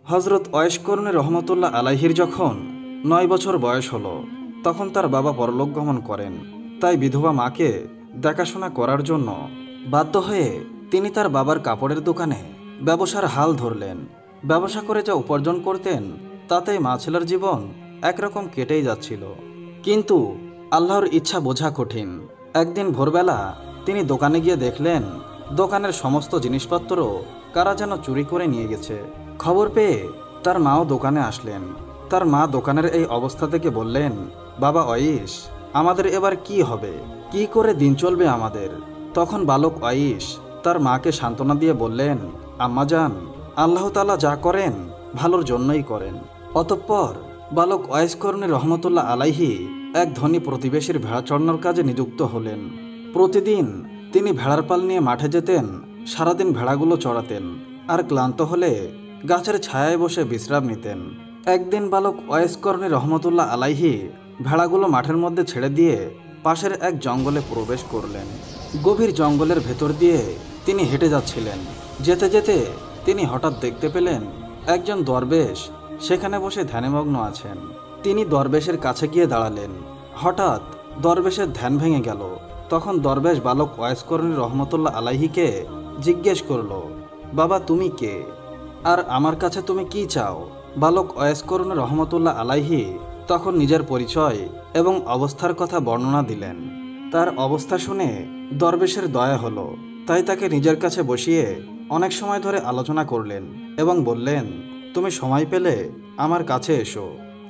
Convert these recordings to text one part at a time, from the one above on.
হজরত ওয়াইস করনী রহমতুল্লাহ আলাইহির যখন ৯ বছর বয়স হলো, তখন তার বাবা পরলোক গমন করেন। তাই বিধবা মাকে দেখাশোনা করার জন্য বাধ্য হয়ে তিনি তার বাবার কাপড়ের দোকানে ব্যবসার হাল ধরলেন। ব্যবসা করে যা উপার্জন করতেন তাতেই মা ছেলের জীবন একরকম কেটেই যাচ্ছিল। কিন্তু আল্লাহর ইচ্ছা বোঝা কঠিন। একদিন ভোরবেলা তিনি দোকানে গিয়ে দেখলেন দোকানের সমস্ত জিনিসপত্র কারা যেন চুরি করে নিয়ে গেছে। খবর পেয়ে তার মাও দোকানে আসলেন। তার মা দোকানের এই অবস্থা থেকে বললেন, বাবা ওয়াইস, আমাদের এবার কি হবে? কি করে দিন চলবে আমাদের? তখন বালক ওয়াইস তার মাকে সান্ত্বনা দিয়ে বললেন, আম্মাজান, আল্লাহ তাআলা যা করেন ভালোর জন্যই করেন। অতঃপর বালক ওয়াইস করনী রহমতুল্লাহ আলাইহি এক ধনী প্রতিবেশীর ভেড়া চড়ানোর কাজে নিযুক্ত হলেন। প্রতিদিন তিনি ভেড়ার পাল নিয়ে মাঠে যেতেন, সারাদিন ভেড়াগুলো চড়াতেন, আর ক্লান্ত হলে গাছের ছায়ায় বসে বিশ্রাম নিতেন। একদিন বালক ওয়াইস করনী রহমতুল্লাহ আলাইহি ভেড়াগুলো মাঠের মধ্যে ছেড়ে দিয়ে পাশের এক জঙ্গলে প্রবেশ করলেন। গভীর জঙ্গলের ভেতর দিয়ে তিনি হেঁটে যাচ্ছিলেন। যেতে যেতে তিনি হঠাৎ দেখতে পেলেন একজন দরবেশ সেখানে বসে ধ্যানমগ্ন আছেন। তিনি দরবেশের কাছে গিয়ে দাঁড়ালেন। হঠাৎ দরবেশের ধ্যান ভেঙে গেল। তখন দরবেশ বালক ওয়াইস করনী রহমতুল্লাহ আলাইহিকে জিজ্ঞেস করল, বাবা তুমি কে, আর আমার কাছে তুমি কি চাও? বালক ওয়াইস করনী রহমতুল্লাহ আলাইহি তখন নিজের পরিচয় এবং অবস্থার কথা বর্ণনা দিলেন। তার অবস্থা শুনে দরবেশের দয়া হলো, তাই তাকে নিজের কাছে বসিয়ে অনেক সময় ধরে আলোচনা করলেন এবং বললেন, তুমি সময় পেলে আমার কাছে এসো,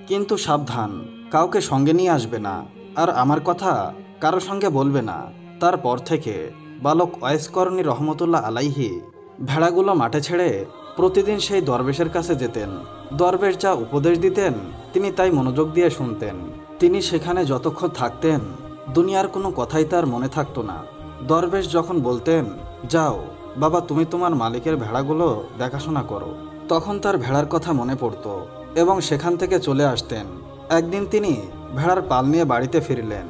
কিন্তু সাবধান, কাউকে সঙ্গে নিয়ে আসবে না, আর আমার কথা কারো সঙ্গে বলবে না। তারপর থেকে বালক ওয়াইস করনী রহমতুল্লাহ আলাইহি ভেড়াগুলো মাঠে ছেড়ে প্রতিদিন সেই দরবেশের কাছে যেতেন। দরবেশ যা উপদেশ দিতেন তিনি তাই মনোযোগ দিয়ে শুনতেন। তিনি সেখানে যতক্ষণ থাকতেন দুনিয়ার কোনো কথাই তার মনে থাকতো না। দরবেশ যখন বলতেন, যাও বাবা তুমি তোমার মালিকের ভেড়াগুলো দেখাশোনা করো, তখন তার ভেড়ার কথা মনে পড়ত এবং সেখান থেকে চলে আসতেন। একদিন তিনি ভেড়ার পাল নিয়ে বাড়িতে ফিরলেন।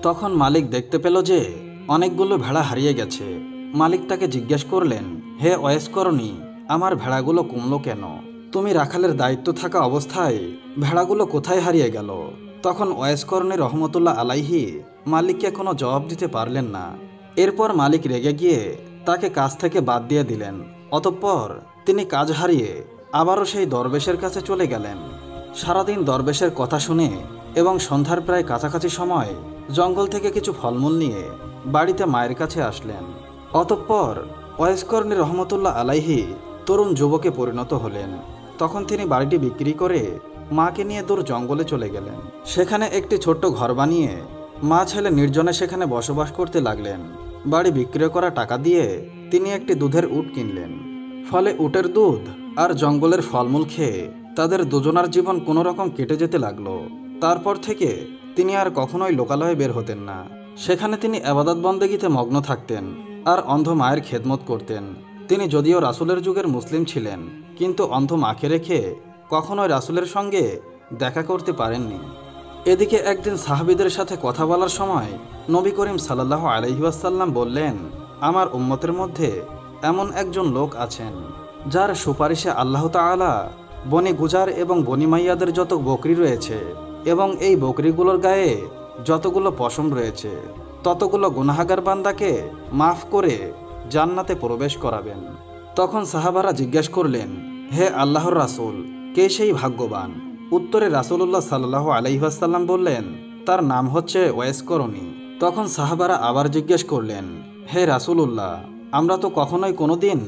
তখন মালিক দেখতে পেল যে অনেকগুলো ভেড়া হারিয়ে গেছে। মালিক তাকে জিজ্ঞেস করলেন, হে ওয়াইস করনী, আমার ভেড়াগুলো কমলো কেন? তুমি রাখালের দায়িত্ব থাকা অবস্থায় ভেড়াগুলো কোথায় হারিয়ে গেল? তখন ওয়াইস করনী রহমতুল্লাহ আলাইহি মালিককে কোনো জবাব দিতে পারলেন না। এরপর মালিক রেগে গিয়ে তাকে কাজ থেকে বাদ দিয়ে দিলেন। অতঃপর তিনি কাজ হারিয়ে আবারও সেই দরবেশের কাছে চলে গেলেন। সারাদিন দরবেশের কথা শুনে এবং সন্ধ্যার প্রায় কাছাকাছি সময় জঙ্গল থেকে কিছু ফলমূল নিয়ে বাড়িতে মায়ের কাছে আসলেন। অতঃপর ওয়াইস করনী রহমতুল্লাহ আলাইহি তরুণ যুবকে পরিণত হলেন। তখন তিনি বাড়িটি বিক্রি করে মাকে নিয়ে দূর জঙ্গলে চলে গেলেন। সেখানে একটি ছোট্ট ঘর বানিয়ে মা ছেলে নির্জনে সেখানে বসবাস করতে লাগলেন। বাড়ি বিক্রি করা টাকা দিয়ে তিনি একটি দুধের উট কিনলেন। ফলে উটের দুধ আর জঙ্গলের ফলমূল খেয়ে তাদের দুজনার জীবন কোনো রকম কেটে যেতে লাগলো। তারপর থেকে তিনি আর কখনোই লোকালয়ে বের হতেন না। সেখানে তিনি ইবাদত বন্দেগীতে মগ্ন থাকতেন আর অন্ধ মায়ের খেদমত করতেন। তিনি যদিও রাসূলের যুগের মুসলিম ছিলেন, কিন্তু অন্ধ মাকে রেখে কখনোই রাসূলের সঙ্গে দেখা করতে পারেননি। এদিকে একদিন সাহাবীদের সাথে কথা বলার সময় নবী করিম সাল্লাল্লাহু আলাইহি ওয়াসাল্লাম বললেন, আমার উম্মতের মধ্যে এমন একজন লোক আছেন যার সুপারিশে আল্লাহ তাআলা বনি গুজার এবং বনি মাইয়াদের যত বকরি রয়েছে এবং এই বকরিগুলোর গায়ে যতগুলো পশম রয়েছে ততগুলো গুনাহগার বান্দাকে মাফ করে জান্নাতে প্রবেশ করাবেন। তখন সাহাবারা জিজ্ঞেস করলেন, হে আল্লাহর রাসূল, কে সেই ভাগ্যবান? উত্তরে রাসূলুল্লাহ সাল্লাল্লাহু আলাইহি ওয়াসাল্লাম বললেন, তার নাম হচ্ছে ওয়াইস করনী। তখন সাহাবারা আবার জিজ্ঞেস করলেন, হে রাসূলুল্লাহ, আমরা তো কখনোই কোনোদিন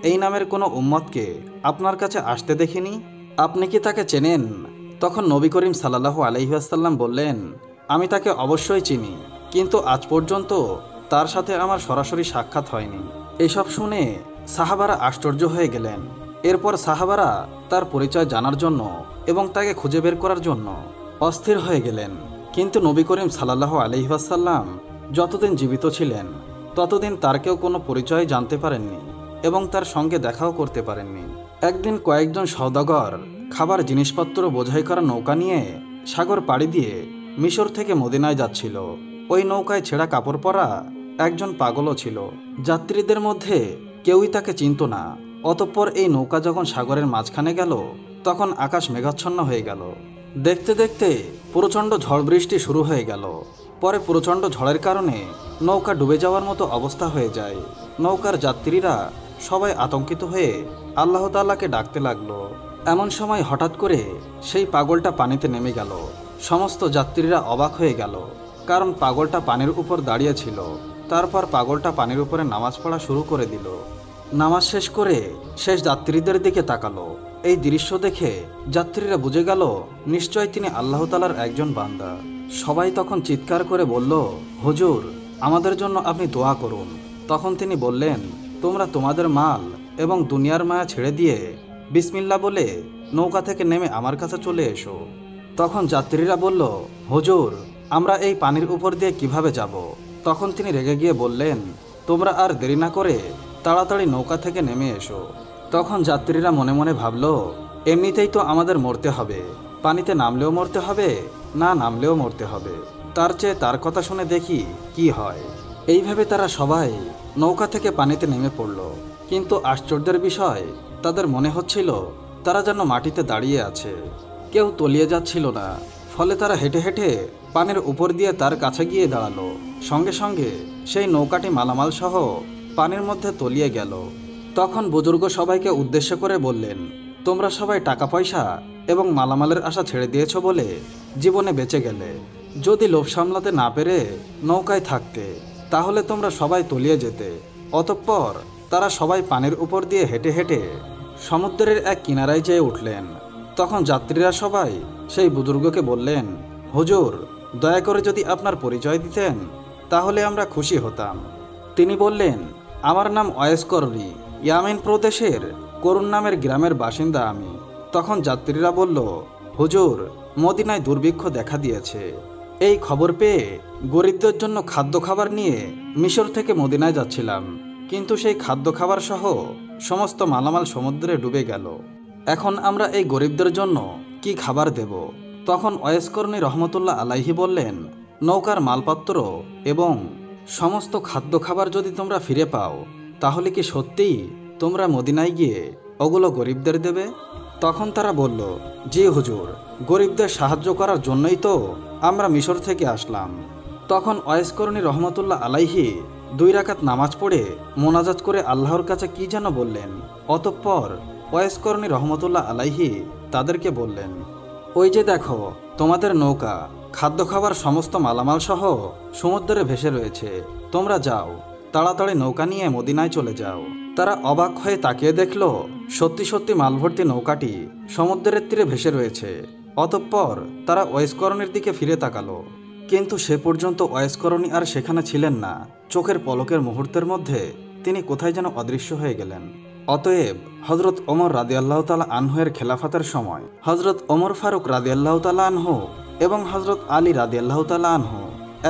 এই নামের কোনো উম্মতকে আপনার কাছে আসতে দেখিনি, আপনি কি তাকে চেনেন? তখন নবী করিম সাল্লাল্লাহু আলাইহি ওয়াসাল্লাম বললেন, আমি তাকে অবশ্যই চিনি, কিন্তু আজ পর্যন্ত তার সাথে আমার সরাসরি সাক্ষাৎ হয়নি। এসব শুনে সাহাবারা আশ্চর্য হয়ে গেলেন। এরপর সাহাবারা তার পরিচয় জানার জন্য এবং তাকে খুঁজে বের করার জন্য অস্থির হয়ে গেলেন। কিন্তু নবী করিম সাল্লাল্লাহু আলাইহি ওয়াসাল্লাম যতদিন জীবিত ছিলেন ততদিন তার কেউ কোনো পরিচয় জানতে পারেননি এবং তার সঙ্গে দেখাও করতে পারেননি। একদিন কয়েকজন সওদাগর খাবার জিনিসপত্র বোঝাই করা নৌকা নিয়ে সাগর পাড়ি দিয়ে মিশর থেকে মদিনায় যাচ্ছিল। ওই নৌকায় ছেঁড়া কাপড় পরা একজন পাগলও ছিল। যাত্রীদের মধ্যে কেউই তাকে চিনত না। অতঃপর এই নৌকা যখন সাগরের মাঝখানে গেল তখন আকাশ মেঘাচ্ছন্ন হয়ে গেল। দেখতে দেখতে প্রচণ্ড ঝড় বৃষ্টি শুরু হয়ে গেল। পরে প্রচণ্ড ঝড়ের কারণে নৌকা ডুবে যাওয়ার মতো অবস্থা হয়ে যায়। নৌকার যাত্রীরা সবাই আতঙ্কিত হয়ে আল্লাহ তাআলাকে ডাকতে লাগলো। এমন সময় হঠাৎ করে সেই পাগলটা পানিতে নেমে গেল। সমস্ত যাত্রীরা অবাক হয়ে গেল, কারণ পাগলটা পানির উপর দাঁড়িয়ে ছিল। তারপর পাগলটা পানির উপরে নামাজ পড়া শুরু করে দিল। নামাজ শেষ করে শেষ যাত্রীদের দিকে তাকালো। এই দৃশ্য দেখে যাত্রীরা বুঝে গেল নিশ্চয় তিনি আল্লাহ তাআলার একজন বান্দা। সবাই তখন চিৎকার করে বলল, হুজুর, আমাদের জন্য আপনি দোয়া করুন। তখন তিনি বললেন, তোমরা তোমাদের মাল এবং দুনিয়ার মায়া ছেড়ে দিয়ে বিসমিল্লাহ বলে নৌকা থেকে নেমে আমার কাছে চলে এসো। তখন যাত্রীরা বলল, হুজুর, আমরা এই পানির উপর দিয়ে কিভাবে যাব? তখন তিনি রেগে গিয়ে বললেন, তোমরা আর দেরি না করে তাড়াতাড়ি নৌকা থেকে নেমে এসো। তখন যাত্রীরা মনে মনে ভাবল, এমনিতেই তো আমাদের মরতে হবে, পানিতে নামলেও মরতে হবে, না নামলেও মরতে হবে, তার চেয়ে তার কথা শুনে দেখি কি হয়। এইভাবে তারা সবাই নৌকা থেকে পানিতে নেমে পড়ল। কিন্তু আশ্চর্যের বিষয়, তাদের মনে হচ্ছিল তারা যেন মাটিতে দাঁড়িয়ে আছে, কেউ তলিয়ে যাচ্ছিল না। ফলে তারা হেঁটে হেঁটে পানির উপর দিয়ে তার কাছে গিয়ে দাঁড়ালো। সঙ্গে সঙ্গে সেই নৌকাটি মালামাল সহ পানির মধ্যে তলিয়ে গেল। তখন বুজুর্গ সবাইকে উদ্দেশ্য করে বললেন, তোমরা সবাই টাকা পয়সা এবং মালামালের আশা ছেড়ে দিয়েছ বলে জীবনে বেঁচে গেলে। যদি লোভ সামলাতে না পেরে নৌকায় থাকতে, তাহলে তোমরা সবাই তলিয়ে যেতে। অতঃপর তারা সবাই পানির উপর দিয়ে হেঁটে হেঁটে সমুদ্রের এক কিনারায় যেয়ে উঠলেন। তখন যাত্রীরা সবাই সেই বুজুর্গকে বললেন, হুজুর, দয়া করে যদি আপনার পরিচয় দিতেন তাহলে আমরা খুশি হতাম। তিনি বললেন, আমার নাম ওয়াইস করনি, ইয়ামেন প্রদেশের করুন নামের গ্রামের বাসিন্দা আমি। তখন যাত্রীরা বলল, হুজুর, মদিনায় দুর্ভিক্ষ দেখা দিয়েছে। এই খবর পেয়ে গরিবদের জন্য খাদ্য খাবার নিয়ে মিশর থেকে মদিনায় যাচ্ছিলাম, কিন্তু সেই খাদ্য খাবার সহ সমস্ত মালামাল সমুদ্রে ডুবে গেল। এখন আমরা এই গরিবদের জন্য কি খাবার দেব? তখন ওয়াইস করনি রহমতুল্লাহ আলাইহি বললেন, নৌকার মালপত্র এবং সমস্ত খাদ্য খাবার যদি তোমরা ফিরে পাও, তাহলে কি সত্যিই তোমরা মদিনায় গিয়ে ওগুলো গরিবদের দেবে? তখন তারা বলল, জি হুজুর, গরিবদের সাহায্য করার জন্যই তো আমরা মিশর থেকে আসলাম। তখন ওয়াইস করনি রহমতুল্লাহ আলাইহি 2 রাকাত নামাজ পড়ে মোনাজাত করে আল্লাহর কাছে কি যেন বললেন। অতঃপর ওয়াইস করনি রহমতুল্লাহ আলাইহি তাদেরকে বললেন, ওই যে দেখো, তোমাদের নৌকা খাদ্য খাবার সমস্ত মালামাল সহ সমুদ্রে ভেসে রয়েছে, তোমরা যাও, তাড়াতাড়ি নৌকা নিয়ে মদিনায় চলে যাও। তারা অবাক হয়ে তাকিয়ে দেখল সত্যি সত্যি মালভর্তি নৌকাটি সমুদ্রের তীরে ভেসে রয়েছে। অতঃপর তারা ওয়াইস করনির দিকে ফিরে তাকালো, কিন্তু সে পর্যন্ত ওয়াইস করনি আর সেখানে ছিলেন না। চোখের পলকের মুহূর্তের মধ্যে তিনি কোথায় যেন অদৃশ্য হয়ে গেলেন। অতএব হজরত ওমর রাদিয়াল্লাহু তাআলা আনহু-এর খেলাফতের সময় হজরত ওমর ফারুক রাদিয়াল্লাহু তাআলা আনহু এবং হজরত আলী রাদিয়াল্লাহু তাআলা আনহু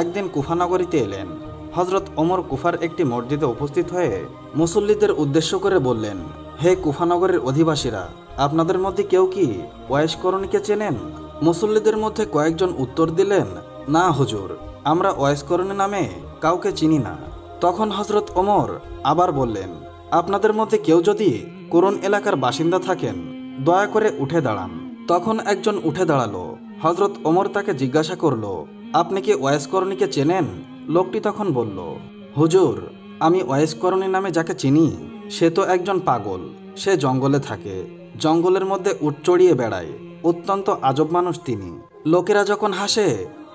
একদিন কুফা নগরীতে এলেন। হজরত ওমর কুফার একটি মসজিদে উপস্থিত হয়ে মুসল্লিদের উদ্দেশ্য করে বললেন, হে কুফা নগরের অধিবাসীরা, আপনাদের মধ্যে কেউ কি ওয়াইস করনিকে চেনেন? মুসল্লিদের মধ্যে কয়েকজন উত্তর দিলেন, না হুজুর, আমরা ওয়াইস করনি নামে কাউকে চিনি না। তখন হজরত ওমর আবার বললেন, আপনাদের মধ্যে কেউ যদি কোরআন এলাকার বাসিন্দা থাকেন, দয়া করে উঠে দাঁড়ান। তখন একজন উঠে দাঁড়ালো। হজরত ওমর তাকে জিজ্ঞাসা করল, আপনি কি ওয়াইস করনিকে চেনেন? লোকটি তখন বলল, হুজুর, আমি ওয়াইস করনি নামে যাকে চিনি সে তো একজন পাগল। সে জঙ্গলে থাকে, জঙ্গলের মধ্যে উট চড়িয়ে বেড়ায়, অত্যন্ত আজব মানুষ তিনি। লোকেরা যখন হাসে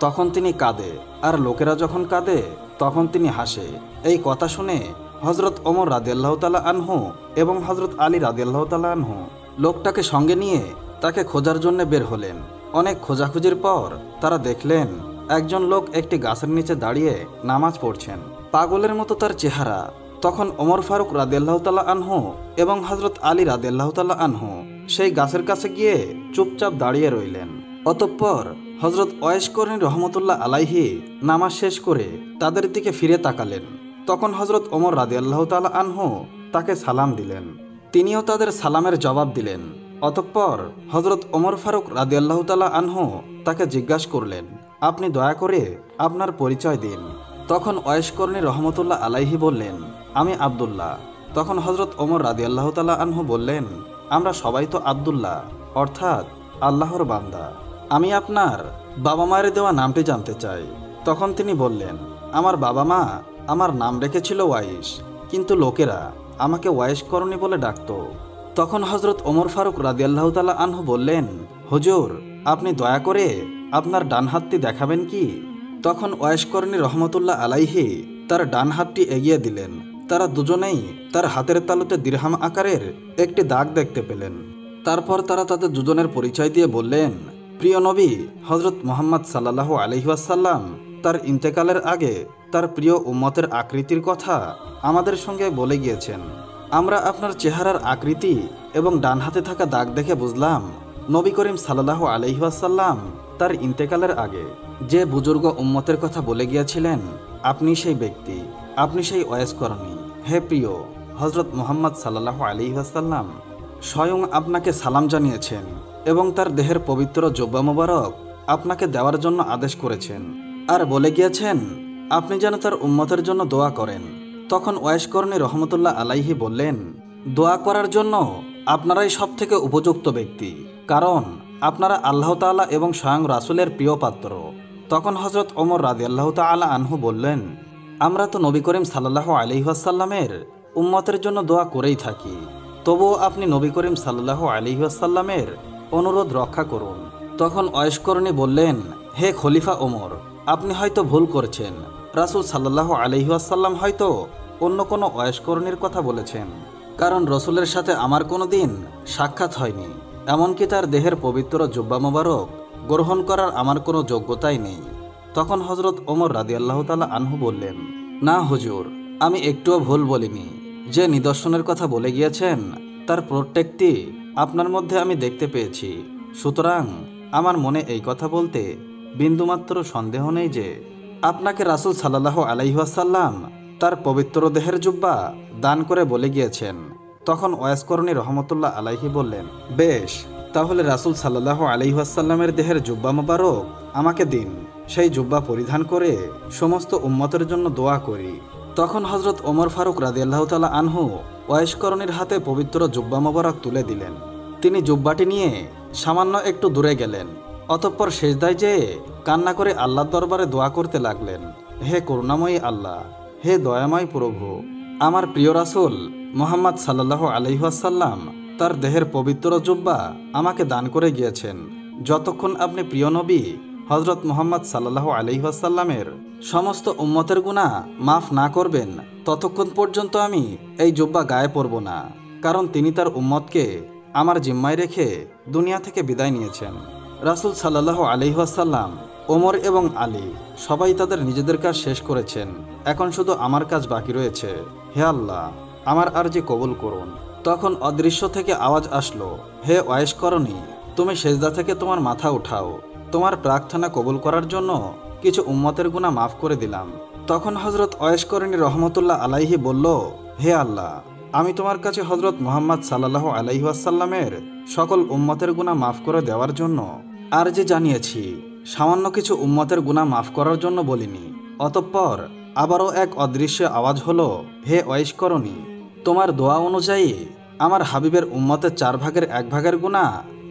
তখন তিনি কাঁদে, আর লোকেরা যখন কাঁদে তখন তিনি হাসে। এই কথা শুনে হজরত ওমর রাদিয়াল্লাহু তাআলা আনহু এবং হজরত আলী রাদিয়াল্লাহু তাআলা আনহু লোকটাকে সঙ্গে নিয়ে তাকে খোঁজার জন্য বের হলেন। অনেক খোঁজাখুঁজির পর তারা দেখলেন একজন লোক একটি গাছের নিচে দাঁড়িয়ে নামাজ পড়ছেন, পাগলের মতো তার চেহারা। তখন ওমর ফারুক রাদিয়াল্লাহু তাআলা আনহু এবং হজরত আলী রাদিয়াল্লাহু তাআলা আনহু সেই গাছের কাছে গিয়ে চুপচাপ দাঁড়িয়ে রইলেন। অতঃপর হজরত ওয়াইস করনি রহমতুল্লাহ আলাইহি নামাজ শেষ করে তাদের দিকে ফিরে তাকালেন। তখন হজরত ওমর রাদিয়াল্লাহু তাআলা আনহু তাকে সালাম দিলেন, তিনিও তাদের সালামের জবাব দিলেন। অতঃপর হজরত ওমর ফারুক রাদিয়াল্লাহু তাআলা আনহু তাকে জিজ্ঞাসা করলেন, আপনি দয়া করে আপনার পরিচয় দিন। তখন ওয়াইস করনি রহমতুল্লাহ আলাইহি বললেন, আমি আব্দুল্লাহ। তখন হজরত ওমর রাদিয়াল্লাহু তাআলা আনহু বললেন, আমরা সবাই তো আব্দুল্লাহ অর্থাৎ আল্লাহর বান্দা। আমি আপনার বাবা মায়ের দেওয়া নামটি জানতে চাই। তখন তিনি বললেন, আমার বাবা মা আমার নাম রেখেছিল ওয়াইস, কিন্তু লোকেরা আমাকে ওয়াইস করণী বলে ডাকত। তখন হজরত ওমর ফারুক রাদিয়াল্লাহু তাআলা আনহু বললেন, হুজুর, আপনি দয়া করে আপনার ডান হাতটি দেখাবেন কি? তখন ওয়াইস করণী রহমতুল্লাহ আলাইহি তার ডান হাতটি এগিয়ে দিলেন। তারা দুজনেই তার হাতের তালুতে দিরহাম আকারের একটি দাগ দেখতে পেলেন। তারপর তারা তাদের দুজনের পরিচয় দিয়ে বললেন, প্রিয় নবী হজরত মুহাম্মদ সাল্লাল্লাহু আলাইহি ওয়াসাল্লাম তার ইন্তেকালের আগে তার প্রিয় উম্মতের আকৃতির কথা আমাদের সঙ্গে বলে গিয়েছেন। আমরা আপনার চেহারার আকৃতি এবং ডান হাতে থাকা দাগ দেখে বুঝলাম নবী করিম সাল্লাল্লাহু আলাইহি ওয়াসাল্লাম তার ইন্তেকালের আগে যে বুজুর্গ উম্মতের কথা বলে গিয়েছিলেন, আপনি সেই ব্যক্তি, আপনি সেই ওয়াইস করণী। হে প্রিয় হজরত মুহাম্মদ সাল্লাল্লাহু আলাইহি ওয়াসাল্লাম স্বয়ং আপনাকে সালাম জানিয়েছেন এবং তার দেহের পবিত্র জুব্বা মোবারক আপনাকে দেওয়ার জন্য আদেশ করেছেন, আর বলে গিয়েছেন আপনি যেন তার উম্মতের জন্য দোয়া করেন। তখন ওয়াইস করণী রহমতুল্লাহ আলাইহি বললেন, দোয়া করার জন্য আপনারাই সব থেকে উপযুক্ত ব্যক্তি, কারণ আপনারা আল্লাহ তাআলা এবং স্বয়ং রাসূলের প্রিয় পাত্র। তখন হজরত ওমর রাদিয়াল্লাহু তাআলা আনহু বললেন, আমরা তো নবী করিম সাল্লাল্লাহু আলাইহি ওয়াসাল্লামের উম্মতের জন্য দোয়া করেই থাকি, তবুও আপনি নবী করিম সাল্লাল্লাহু আলাইহি ওয়াসাল্লামের অনুরোধ রক্ষা করুন। তখন ওয়াইস করণী বললেন, হে খলিফা ওমর, আপনি হয়তো ভুল করছেন। রাসূল সাল্লাল্লাহু আলাইহি ওয়াসাল্লাম হয়তো অন্য কোনো ওয়াইস করণীর কথা বলেছেন, কারণ রসুলের সাথে আমার কোনো দিন সাক্ষাৎ হয়নি, এমনকি তার দেহের পবিত্র জুব্বা মোবারক গ্রহণ করার আমার কোনো যোগ্যতাই নেই। তখন হজরত ওমর রাদিয়াল্লাহু তাআলা আনহু বললেন, না হুজুর, আমি একটুও ভুল বলিনি। যে নিদর্শনের কথা বলে গিয়েছেন তার প্রত্যেকটি আপনার মধ্যে আমি দেখতে পেয়েছি, সুতরাং আমার মনে এই কথা বলতে বিন্দুমাত্র সন্দেহ নেই যে আপনাকে রাসূল সাল্লাল্লাহু আলাইহি ওয়াসাল্লাম তার পবিত্র দেহের জুব্বা দান করে বলে গিয়েছেন। তখন ওয়াইস করণী রহমতুল্লাহ আলাইহি বললেন, বেশ, তাহলে রাসূল সাল্লাল্লাহু আলাইহি ওয়াসাল্লামের দেহের জুব্বা মোবারক আমাকে দিন, সেই জুব্বা পরিধান করে সমস্ত উম্মতের জন্য দোয়া করি। তখন হজরত ওমর ফারুক রাদিয়াল্লাহু তাআলা আনহু ওয়াইস করণীর হাতে পবিত্র জুব্বা মোবারক তুলে দিলেন। তিনি জুব্বাটি নিয়ে সামান্য একটু দূরে গেলেন, অতঃপর সেজদায় যেয়ে কান্না করে আল্লাহর দরবারে দোয়া করতে লাগলেন, হে করুণাময়ী আল্লাহ, হে দয়াময় প্রভু, আমার প্রিয় রাসূল মুহাম্মদ সাল্লাল্লাহু আলাইহি ওয়াসাল্লাম তার দেহের পবিত্র জুব্বা আমাকে দান করে গিয়েছেন। যতক্ষণ আপনি প্রিয় নবী হজরত মুহাম্মদ সাল্লাল্লাহু আলাইহি ওয়াসাল্লামের সমস্ত উম্মতের গুনাহ মাফ না করবেন, ততক্ষণ পর্যন্ত আমি এই জুব্বা গায়ে পরব না, কারণ তিনি তার উম্মতকে আমার জিম্মায় রেখে দুনিয়া থেকে বিদায় নিয়েছেন। রাসূল সাল্লাল্লাহু আলাইহি ওয়াসাল্লাম, ওমর এবং আলী সবাই তাদের নিজেদের কাজ শেষ করেছেন, এখন শুধু আমার কাজ বাকি রয়েছে। হে আল্লাহ, আমার আরজি কবুল করুন। তখন অদৃশ্য থেকে আওয়াজ আসলো, হে ওয়াইস করণী, তুমি সেজদা থেকে তোমার মাথা উঠাও, তোমার প্রার্থনা কবুল করার জন্য কিছু উম্মতের গুনাহ মাফ করে দিলাম। তখন হজরত ওয়াইস করণী রহমতুল্লাহ আলাইহি বলল, হে আল্লাহ, আমি তোমার কাছে হজরত মুহাম্মদ সাল্লাল্লাহু আলাইহি ওয়াসাল্লামের সকল উম্মতের গুনাহ মাফ করে দেওয়ার জন্য আরজি জানিয়েছি, সামান্য কিছু উম্মতের গুনাহ মাফ করার জন্য বলিনি। অতঃপর আবারও এক অদৃশ্য আওয়াজ হলো, হে ওয়াইস করণী, তোমার দোয়া অনুযায়ী আমার হাবিবের উম্মতের 4 ভাগের 1 ভাগের গুনাহ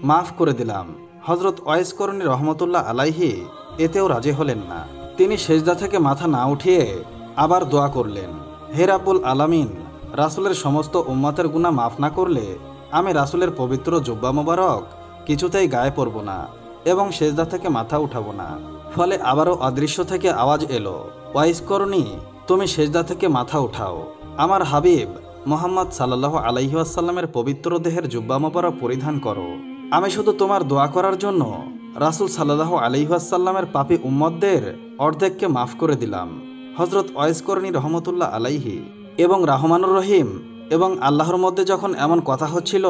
মাফ করে দিলাম। হজরত ওয়াইস করণী রহমতুল্লাহ আলাইহি এতেও রাজি হলেন না। তিনি সেজদা থেকে মাথা না উঠিয়ে আবার দোয়া করলেন, হে রাব্বুল আলামিন, রাসূলের সমস্ত উম্মতের গুনাহ মাফ না করলে আমি রাসূলের পবিত্র জুব্বা মোবারক কিছুতেই গায়ে পরব না এবং সেজদা থেকে মাথা উঠাবো না। ফলে আবারও অদৃশ্য থেকে আওয়াজ এলো, ওয়াইস করণী, তুমি সেজদা থেকে মাথা উঠাও, আমার হাবিব মুহাম্মদ সাল্লাল্লাহু আলাইহি ওয়াসাল্লামের পবিত্র দেহের জুব্বা মোবারক পরিধান করো। আমি শুধু তোমার দোয়া করার জন্য রাসূল সাল্লাল্লাহু আলাইহি ওয়াসাল্লামের পাপী উম্মতদের অর্ধেককে মাফ করে দিলাম। হজরত ওয়াইস করণী রহমতুল্লাহ আলাইহি এবং রাহমানুর রহিম এবং আল্লাহর মধ্যে যখন এমন কথা হচ্ছিল,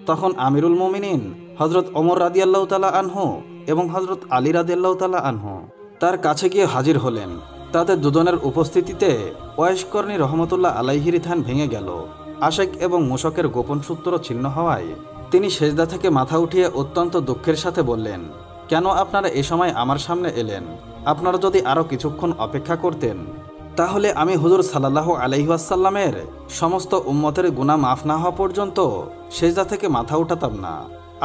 তখন আমিরুল মুমিনিন হজরত ওমর রাদিয়াল্লাহু তাআলা আনহু এবং হজরত আলী রাদিয়াল্লাহু তাআলা আনহু তার কাছে গিয়ে হাজির হলেন। তাদের দুজনের উপস্থিতিতে ওয়াইস করণী রহমতুল্লাহ আলাইহির ধ্যান ভেঙে গেল। আশেক এবং মুশকের গোপন সূত্র ছিন্ন হওয়ায় তিনি সেজদা থেকে মাথা উঠিয়ে অত্যন্ত দুঃখের সাথে বললেন, কেন আপনারা এ সময় আমার সামনে এলেন? আপনারা যদি আরও কিছুক্ষণ অপেক্ষা করতেন তাহলে আমি হুজুর সাল্লাল্লাহু আলাইহি ওয়াসাল্লামের সমস্ত উম্মতের গুনাহ মাফ না হওয়া পর্যন্ত সেজদা থেকে মাথা উঠাতাম না।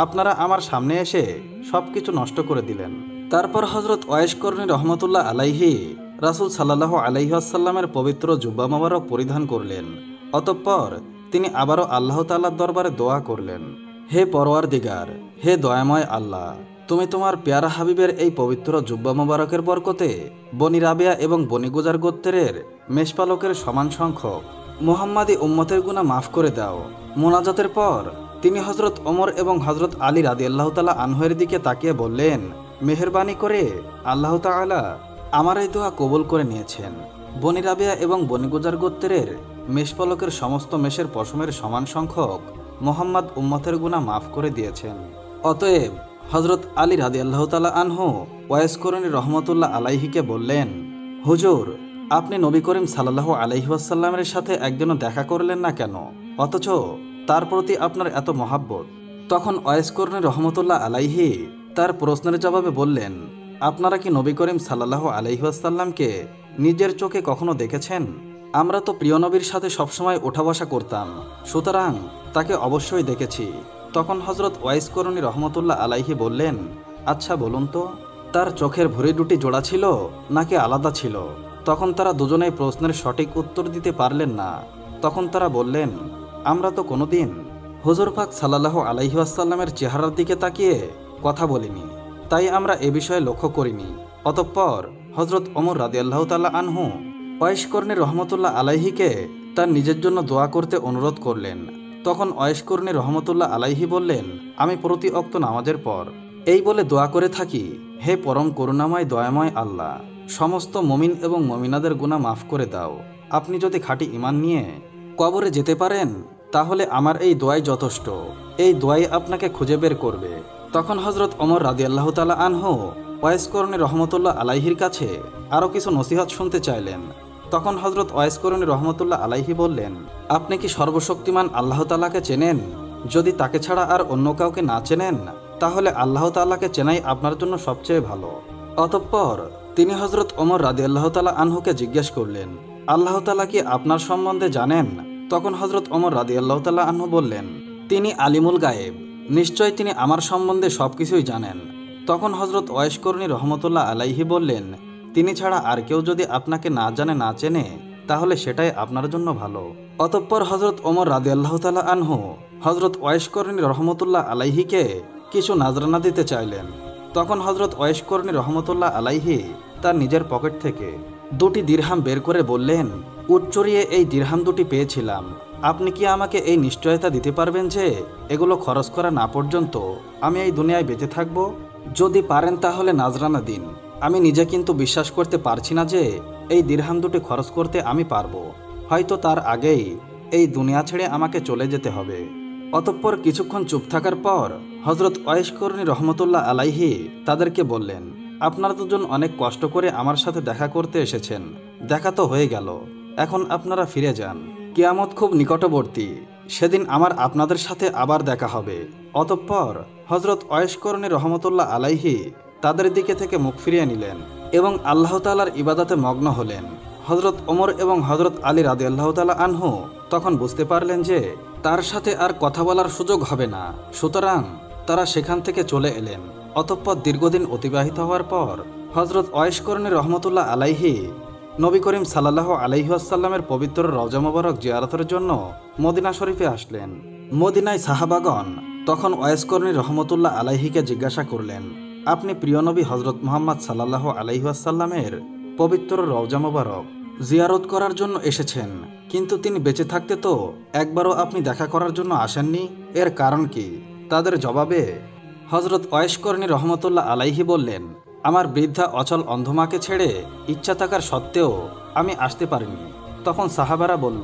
আপনারা আমার সামনে এসে সবকিছু নষ্ট করে দিলেন। তারপর হজরত ওয়াইস করনী রহমতুল্লাহ আলাইহি রাসূল সাল্লাল্লাহু আলাইহি ওয়াসাল্লামের পবিত্র জুব্বা মোবারক পরিধান করলেন। অতঃপর তিনি আবারও আল্লাহ তাআলার দরবারে দোয়া করলেন, হে পরওয়ারদিগার, হে দয়াময় আল্লাহ, তুমি তোমার পেয়ারা হাবিবের এই পবিত্র জুব্বা মোবারকের বরকতে বনি রাবিয়া এবং বনি গুজার গোত্রের মেষপালকের সমান সংখ্যক মুহাম্মাদি উম্মতের গুনাহ মাফ করে দাও। মোনাজাতের পর তিনি হজরত ওমর এবং হজরত আলী রাদিয়াল্লাহু তাআলা আনহুয়ের দিকে তাকিয়ে বললেন, মেহেরবানি করে আল্লাহ তাআলা আমার এই দোয়া কবুল করে নিয়েছেন। বনি রাবিয়া এবং বনি গুজার গোত্রের মেষপালকের সমস্ত মেষের পশমের সমান সংখ্যক মুহাম্মদ উম্মতের গুনাহ মাফ করে দিয়েছেন। অতএব হজরত আলী রাদিয়াল্লাহু তাআলা আনহু ওয়াইস করনী রহমতুল্লাহ আলাইহিকে বললেন, হুজুর, আপনি নবী করিম সাল্লাল্লাহু আলাইহি ওয়াসাল্লামের সাথে একদিনও দেখা করলেন না কেন, অথচ তার প্রতি আপনার এত মহাব্বত? তখন ওয়াইস করনী রহমতুল্লাহ আলাইহি তার প্রশ্নের জবাবে বললেন, আপনারা কি নবী করিম সাল্লাল্লাহু আলাইহি ওয়াসাল্লামকে নিজের চোখে কখনো দেখেছেন? আমরা তো প্রিয় নবীর সাথে সবসময় ওঠা বসা করতাম, সুতরাং তাকে অবশ্যই দেখেছি। তখন হজরত ওয়াইস করনী রহমতুল্লাহ আলাইহি বললেন, আচ্ছা বলুন তো, তার চোখের ভুঁড়ি দুটি জোড়া ছিল নাকি আলাদা ছিল? তখন তারা দুজনেই প্রশ্নের সঠিক উত্তর দিতে পারলেন না। তখন তারা বললেন, আমরা তো কোনোদিন হুজুর পাক সাল্লাল্লাহু আলাইহি ওয়াসাল্লামের চেহারার দিকে তাকিয়ে কথা বলিনি, তাই আমরা এ বিষয়ে লক্ষ্য করিনি। অতঃপর হজরত ওমর রাদিয়াল্লাহু তাআলা আনহু ওয়াইস করনী রহমতুল্লাহ আলাইহিকে তার নিজের জন্য দোয়া করতে অনুরোধ করলেন। তখন ওয়াইস করনী রহমতুল্লাহ আলাইহি বললেন, আমি প্রতি ওয়াক্ত নামাজের পর এই বলে দোয়া করে থাকি, হে পরম করুণাময় দয়াময় আল্লাহ, সমস্ত মুমিন এবং মুমিনাদের গুনাহ মাফ করে দাও। আপনি যদি খাঁটি ঈমান নিয়ে কবরে যেতে পারেন তাহলে আমার এই দোয়াই যথেষ্ট, এই দোয়াই আপনাকে খুঁজে বের করবে। তখন হজরত ওমর রাদিয়াল্লাহু তাআলা আনহু ওয়াইস করনী রহমতুল্লাহ আলাইহির কাছে আরও কিছু নসিহত শুনতে চাইলেন। তখন হজরত ওয়াইস করনী রহমতুল্লাহ আলাইহি বললেন, আপনি কি সর্বশক্তিমান আল্লাহ তাআলাকে চেনেন? যদি তাকে ছাড়া আর অন্য কাউকে না চেনেন তাহলে আল্লাহ তাআলাকে চেনাই আপনার জন্য সবচেয়ে ভালো। অতঃপর তিনি হজরত ওমর রাদিয়াল্লাহু তাআলা আনহুকে জিজ্ঞেস করলেন, আল্লাহ তাআলা কি আপনার সম্বন্ধে জানেন? তখন হজরত ওমর রাদিয়াল্লাহু তাআলা আনহু বললেন, তিনি আলিমুল গায়েব, নিশ্চয় তিনি আমার সম্বন্ধে সবকিছুই জানেন। তখন হজরত ওয়াইস করনী রহমতুল্লাহ আলাইহি বললেন, তিনি ছাড়া আর কেউ যদি আপনাকে না জানে না চেনে তাহলে সেটাই আপনার জন্য ভালো। অতঃপর হজরত ওমর রাদিয়াল্লাহু তাআলা আনহু হজরত ওয়াইস করনী রহমতুল্লাহ আলাইহিকে কিছু নাজরানা দিতে চাইলেন। তখন হজরত ওয়াইস করনী রহমতুল্লাহ আলাইহি তার নিজের পকেট থেকে 2টি দিরহাম বের করে বললেন, উট চড়িয়ে এই দিরহাম 2টি পেয়েছিলাম, আপনি কি আমাকে এই নিশ্চয়তা দিতে পারবেন যে এগুলো খরচ করা না পর্যন্ত আমি এই দুনিয়ায় বেঁচে থাকব? যদি পারেন তাহলে নাজরানা দিন। আমি নিজে কিন্তু বিশ্বাস করতে পারছি না যে এই দিরহাম 2টি খরচ করতে আমি পারবো, হয়তো তার আগেই এই দুনিয়া ছেড়ে আমাকে চলে যেতে হবে। অতঃপর কিছুক্ষণ চুপ থাকার পর হজরত ওয়াইস করনী রহমতুল্লাহ আলাইহি তাদেরকে বললেন, আপনারা দুজন অনেক কষ্ট করে আমার সাথে দেখা করতে এসেছেন, দেখা তো হয়ে গেল, এখন আপনারা ফিরে যান। কিয়ামত খুব নিকটবর্তী, সেদিন আমার আপনাদের সাথে আবার দেখা হবে। অতঃপর হজরত ওয়াইস করনী রহমতুল্লাহ আলাইহি তাদের দিকে থেকে মুখ ফিরিয়ে নিলেন এবং আল্লাহ তাআলার ইবাদতে মগ্ন হলেন। হজরত ওমর এবং হজরত আলী রাদিয়াল্লাহু তাআলা আনহু তখন বুঝতে পারলেন যে তার সাথে আর কথা বলার সুযোগ হবে না, সুতরাং তারা সেখান থেকে চলে এলেন। অতঃপর দীর্ঘদিন অতিবাহিত হওয়ার পর হজরত ওয়াইস করনী রহমতুল্লাহ আলাইহি নবী করিম সাল্লাল্লাহু আলাইহি ওয়াসাল্লামের পবিত্র রওজা মোবারক জিয়ারতের জন্য মদিনা শরীফে আসলেন। মদিনায় সাহাবাগণ তখন ওয়াইস করনী রহমতুল্লাহ আলাইহিকে জিজ্ঞাসা করলেন, আপনি প্রিয় নবী হজরত মুহাম্মদ সাল্লাল্লাহু আলাইহি ওয়াসাল্লামের পবিত্র রওজা মোবারক জিয়ারত করার জন্য এসেছেন, কিন্তু তিনি বেঁচে থাকতে তো একবারও আপনি দেখা করার জন্য আসেননি, এর কারণ কি? তাদের জবাবে হজরত ওয়াইস করনী রহমতুল্লাহ আলাইহি বললেন, আমার বৃদ্ধা অচল অন্ধমাকে ছেড়ে ইচ্ছা থাকার সত্ত্বেও আমি আসতে পারিনি। তখন সাহাবারা বলল,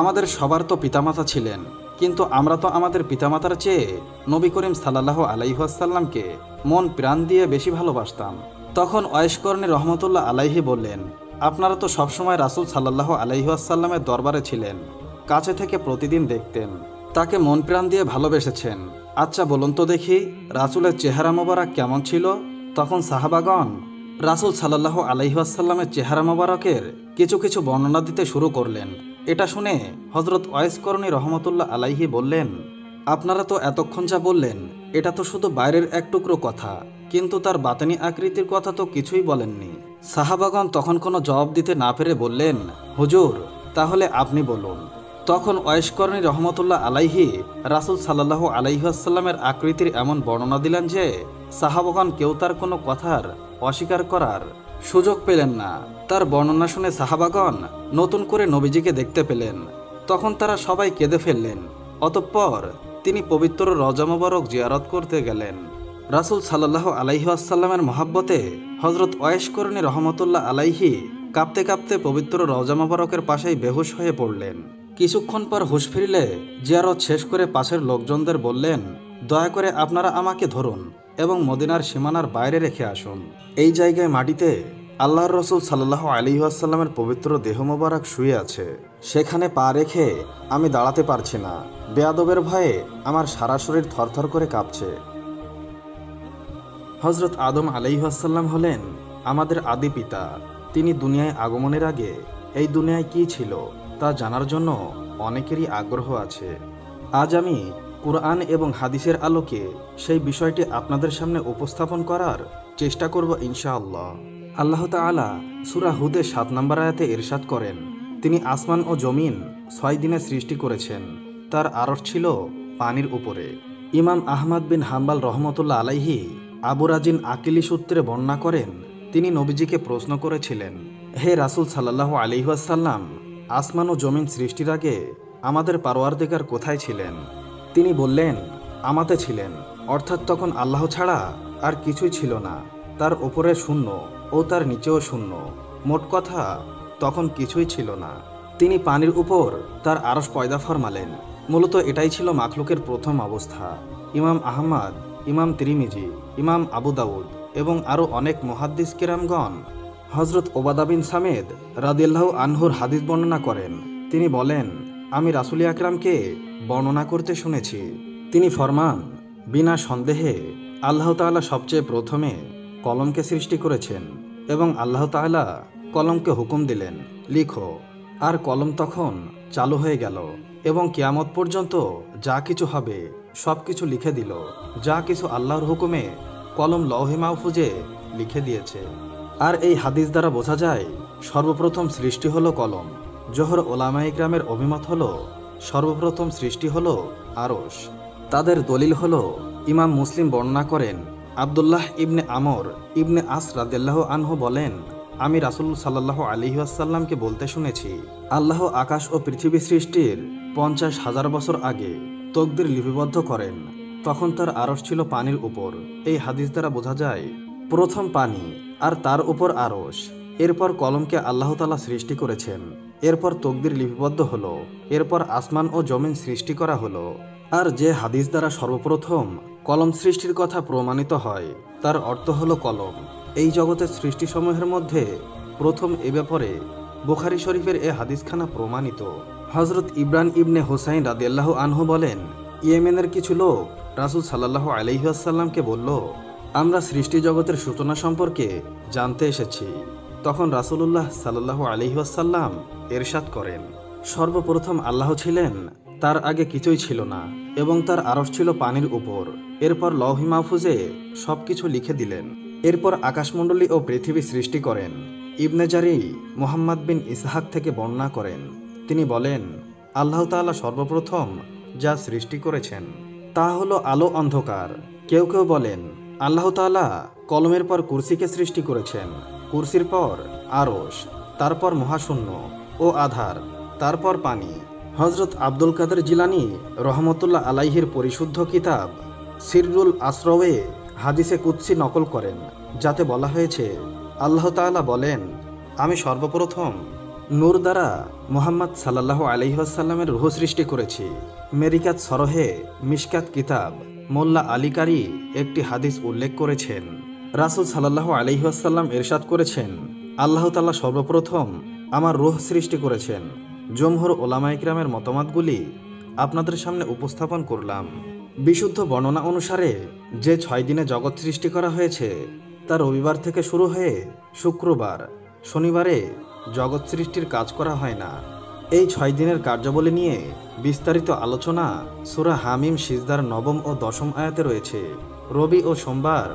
আমাদের সবার তো পিতামাতা ছিলেন, কিন্তু আমরা তো আমাদের পিতামাতার চেয়ে নবী করিম সাল্লাল্লাহু আলাইহি ওয়াসাল্লামকে মন প্রাণ দিয়ে বেশি ভালোবাসতাম। তখন ওয়াইস করনী রহমতুল্লাহ আলাইহি বললেন, আপনারা তো সবসময় রাসূল সাল্লাল্লাহু আলাইহি ওয়াসাল্লামের দরবারে ছিলেন, কাছে থেকে প্রতিদিন দেখতেন, তাকে মন প্রাণ দিয়ে ভালোবেসেছেন। আচ্ছা বলুন তো দেখি, রাসূলের চেহারা মোবারক কেমন ছিল? তখন সাহাবাগণ রাসূল সাল্লাল্লাহু আলাইহি ওয়াসাল্লামের চেহারা মোবারকের কিছু কিছু বর্ণনা দিতে শুরু করলেন। এটা শুনে হজরত ওয়াইস করণী রহমতুল্লাহ আলাইহি বললেন, আপনারা তো এতক্ষণ যা বললেন এটা তো শুধু বাইরের এক টুকরো কথা, কিন্তু তার বাতেনি আকৃতির কথা তো কিছুই বলেননি। সাহাবাগণ তখন কোনো জবাব দিতে না পেরে বললেন, হুজুর তাহলে আপনি বলুন। তখন ওয়াইস করণী রহমতুল্লাহ আলাইহি রাসূল সাল্লাল্লাহু আলাইহি ওয়াসাল্লামের আকৃতির এমন বর্ণনা দিলেন যে সাহাবাগণ কেউ তার কোনো কথার অস্বীকার করার সুযোগ পেলেন না। তার বর্ণনা শুনে সাহাবাগণ নতুন করে নবীজিকে দেখতে পেলেন। তখন তারা সবাই কেঁদে ফেললেন। অতঃপর তিনি পবিত্র রওজা মোবারক জিয়ারত করতে গেলেন। রাসূল সাল্লাল্লাহু আলাইহি ওয়াসাল্লামের মহব্বতে হযরত ওয়াইস করণী রহমতুল্লাহ আলাইহি কাঁপতে কাঁপতে পবিত্র রওজা মোবারকের পাশেই বেহুশ হয়ে পড়লেন। কিছুক্ষণ পর হুঁশ ফিরলে জিয়ারত শেষ করে পাশের লোকজনদের বললেন, দয়া করে আপনারা আমাকে ধরুন এবং মদিনার সীমানার বাইরে রেখে আসুন। এই জায়গায় মাটিতে আল্লাহর রসুল সাল্লাল্লাহু আলাইহি ওয়াসাল্লামের পবিত্র দেহ মোবারক শুয়ে আছে। সেখানে পা রেখে আমি দাঁড়াতে পারছি না। বেয়াদবের ভয়ে আমার সারা শরীর থরথর করে কাঁপছে। হজরত আদম আলাইহি ওয়াসাল্লাম হলেন আমাদের আদি পিতা। তিনি দুনিয়ায় আগমনের আগে এই দুনিয়ায় কি ছিল তা জানার জন্য অনেকেরই আগ্রহ আছে। আজ আমি কুরআন এবং হাদিসের আলোকে সেই বিষয়টি আপনাদের সামনে উপস্থাপন করার চেষ্টা করব ইনশাআল্লাহ। আল্লাহ তাআলা সূরা হুদে ৭ নম্বর আয়াতে ইরশাদ করেন, তিনি আসমান ও জমিন ৬ দিনে সৃষ্টি করেছেন, তার আরশ ছিল পানির উপরে। ইমাম আহমদ বিন হাম্বাল রহমতুল্লাহ আলাইহি আবু রাজিন আকিলি সূত্রে বর্ণনা করেন, তিনি নবীজিকে প্রশ্ন করেছিলেন, হে রাসূল সাল্লাল্লাহু আলাইহি ওয়াসাল্লাম, আসমান ও জমিন সৃষ্টির আগে আমাদের পারওয়ারদিগার কোথায় ছিলেন? তিনি বললেন, আমাতে ছিলেন, অর্থাৎ তখন আল্লাহ ছাড়া আর কিছুই ছিল না। তার ওপরে শূন্য ও তার নিচেও শূন্য, মোট কথা তখন কিছুই ছিল না। তিনি পানির উপর তার আরশ পয়দা ফরমালেন। মূলত এটাই ছিল মাখলুকের প্রথম অবস্থা। ইমাম আহমদ, ইমাম তিরমিজি, ইমাম আবু দাউদ এবং আরও অনেক মুহাদ্দিস কিরামগণ হজরত ওবাদা বিন সামেদ রাদিয়াল্লাহু আনহুর হাদিস বর্ণনা করেন। তিনি বলেন, আমি রাসূল আকরামকে বর্ণনা করতে শুনেছি। তিনি ফরমান, বিনা সন্দেহে আল্লাহ তাআলা সবচেয়ে প্রথমে কলমকে সৃষ্টি করেছেন এবং আল্লাহ তাআলা কলমকে হুকুম দিলেন, লিখো। আর কলম তখন চালু হয়ে গেল এবং কিয়ামত পর্যন্ত যা কিছু হবে সব কিছু লিখে দিল। যা কিছু আল্লাহর হুকুমে কলম লৌহে মাহফুজে লিখে দিয়েছে। আর এই হাদিস দ্বারা বোঝা যায় সর্বপ্রথম সৃষ্টি হলো কলম। জোহর ওলামায়ে ইকরামের অভিমত হলো সর্বপ্রথম সৃষ্টি হলো আরশ। তাদের দলিল হলো ইমাম মুসলিম বর্ণনা করেন, আব্দুল্লাহ ইবনে আমর ইবনে আস রাদিয়াল্লাহু আনহু বলেন, আমি রাসূল সাল্লাল্লাহু আলাইহি ওয়াসাল্লামকে বলতে শুনেছি, আল্লাহ আকাশ ও পৃথিবী সৃষ্টির ৫০,০০০ বছর আগে তকদির লিপিবদ্ধ করেন, তখন তার আরশ ছিল পানির উপর। এই হাদিস দ্বারা বোঝা যায় প্রথম পানি আর তার উপর আরশ। এরপর কলমকে আল্লাহ তাআলা সৃষ্টি করেছেন। এরপর তকদির লিপিবদ্ধ হলো। এরপর আসমান ও জমিন সৃষ্টি করা হলো। আর যে হাদিস দ্বারা সর্বপ্রথম কলম সৃষ্টির কথা প্রমাণিত হয় তার অর্থ হলো কলম। এই জগতের সৃষ্টিসমূহের মধ্যে প্রথম এ ব্যাপারে বুখারী শরীফের এ হাদিসখানা প্রমাণিত। হযরত ইমরান ইবনে হুসাইন রাদিয়াল্লাহু আনহু বলেন, ইয়েমেনের কিছু লোক রাসূল সাল্লাল্লাহু আলাইহি ওয়াসাল্লামকে বলল, আমরা সৃষ্টি জগতের সূচনা সম্পর্কে জানতে এসেছি। তখন রাসূলুল্লাহ সাল্লাল্লাহু আলাইহি ওয়াসাল্লাম ইরশাদ করেন, সর্বপ্রথম আল্লাহ ছিলেন, তার আগে কিছুই ছিল না এবং তার আরশ ছিল পানির উপর। এরপর লৌহে মাহফুজে সবকিছু লিখে দিলেন। এরপর আকাশমণ্ডলী ও পৃথিবী সৃষ্টি করেন। ইবনে জারি মুহাম্মদ বিন ইসহাক থেকে বর্ণনা করেন, তিনি বলেন, আল্লাহ তাআলা সর্বপ্রথম যা সৃষ্টি করেছেন তা হলো আলো অন্ধকার। কেউ কেউ বলেন, আল্লাহ তাআলা কলমের পর কুরসিকে সৃষ্টি করেছেন, কুরসির পর আরশ, তারপর মহাশূন্য ও আধার, তারপর পানি। হযরত আব্দুল কাদের জিলানী রহমতুল্লাহ আলাইহির পরিশুদ্ধ কিতাব সিররুল আসরওয়ে হাদিসে কুদসি নকল করেন, যাতে বলা হয়েছে, আল্লাহ তাআলা বলেন, আমি সর্বপ্রথম নূর দ্বারা মুহাম্মদ সাল্লাল্লাহু আলাইহি ওয়াসাল্লামের রূহ সৃষ্টি করেছি। মেরিকাত সরহে মিশকাত কিতাব মোল্লা আলী কারি একটি হাদিস উল্লেখ করেছেন। রাসূল সাল্লাল্লাহু আলাইহি ওয়াসাল্লাম ইরশাদ করেছেন, আল্লাহ তাআলা সর্বপ্রথম আমার রূহ সৃষ্টি করেছেন। জমহুর ওলামায়ে কিরামের মতামতগুলি আপনাদের সামনে উপস্থাপন করলাম। বিশুদ্ধ বর্ণনা অনুসারে যে ৬ দিনে জগৎ সৃষ্টি করা হয়েছে তা রবিবার থেকে শুরু হয়ে শুক্রবার, শনিবারে জগৎ সৃষ্টির কাজ করা হয় না। এই 6 দিনের কার্যাবলী নিয়ে বিস্তারিত আলোচনা সূরা হামিম সিজদার 9ম ও 10ম আয়াতে রয়েছে। রবি ও সোমবার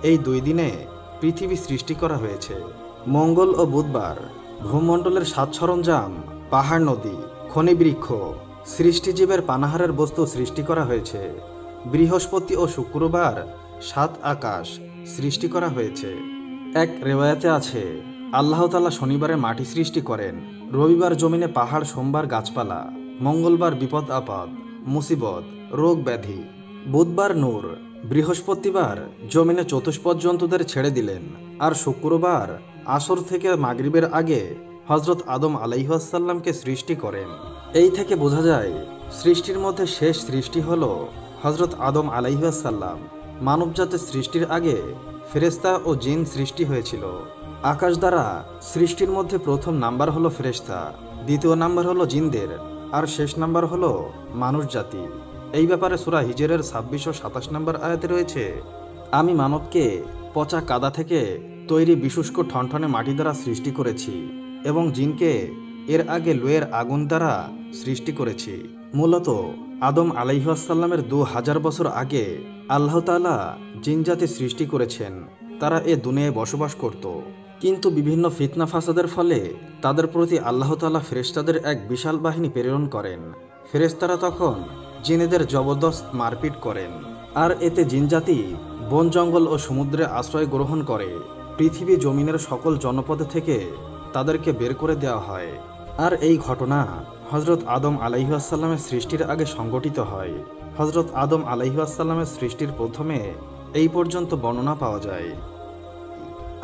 এই 2 দিনে পৃথিবী সৃষ্টি করা হয়েছে। মঙ্গল ও বুধবার ভূমণ্ডলের সাজ সরঞ্জাম, পাহাড়, নদী, খনিবৃক্ষ, সৃষ্টিজীবের পানাহারের বস্তু সৃষ্টি করা হয়েছে। বৃহস্পতি ও শুক্রবার 7 আকাশ সৃষ্টি করা হয়েছে। এক রেওয়ায়াতে আছে, আল্লাহ তাআলা শনিবারে মাটি সৃষ্টি করেন, রবিবার জমিনে পাহাড়, সোমবার গাছপালা, মঙ্গলবার বিপদ আপদ, মুসিবত, রোগ ব্যাধি, বুধবার নূর, বৃহস্পতিবার জমিনে চতুষ্পদ জন্তুদের ছেড়ে দিলেন, আর শুক্রবার আসর থেকে মাগরিবের আগে হজরত আদম আলাইহিসসালামকে সৃষ্টি করেন। এই থেকে বোঝা যায় সৃষ্টির মধ্যে শেষ সৃষ্টি হল হজরত আদম আলাইহিসসালাম। মানবজাতের সৃষ্টির আগে ফেরেশতা ও জিন সৃষ্টি হয়েছিল। আকাশ দ্বারা সৃষ্টির মধ্যে প্রথম নাম্বার হলো ফেরেশতা, দ্বিতীয় নাম্বার হলো জিনদের, আর শেষ নাম্বার হলো মানুষ জাতি। এই ব্যাপারে সূরা হিজরের 26 ও 27 নম্বর আয়াতে রয়েছে, আমি মানবকে পচা কাদা থেকে তৈরি বিশুষ্ক ঠনঠনে মাটি দ্বারা সৃষ্টি করেছি এবং জিনকে এর আগে লোয়ের আগুন দ্বারা সৃষ্টি করেছি। মূলত আদম আলাইহিসসালামের 2000 বছর আগে আল্লাহ তাআলা জিনজাতি সৃষ্টি করেছেন। তারা এ দুনিয়ায় বসবাস করত, কিন্তু বিভিন্ন ফিতনা ফাসাদের ফলে তাদের প্রতি আল্লাহ তাআলা ফেরেশতাদের এক বিশাল বাহিনী প্রেরণ করেন। ফেরেশতারা তখন জিনেদের জবরদস্ত মারপিট করেন, আর এতে জিনজাতি বন জঙ্গল ও সমুদ্রে আশ্রয় গ্রহণ করে। পৃথিবী জমিনের সকল জনপদ থেকে তাদেরকে বের করে দেওয়া হয়। আর এই ঘটনা হজরত আদম আলাইহিসসালামের সৃষ্টির আগে সংঘটিত হয়। হজরত আদম আলাইহিসসালামের সৃষ্টির প্রথমে এই পর্যন্ত বর্ণনা পাওয়া যায়।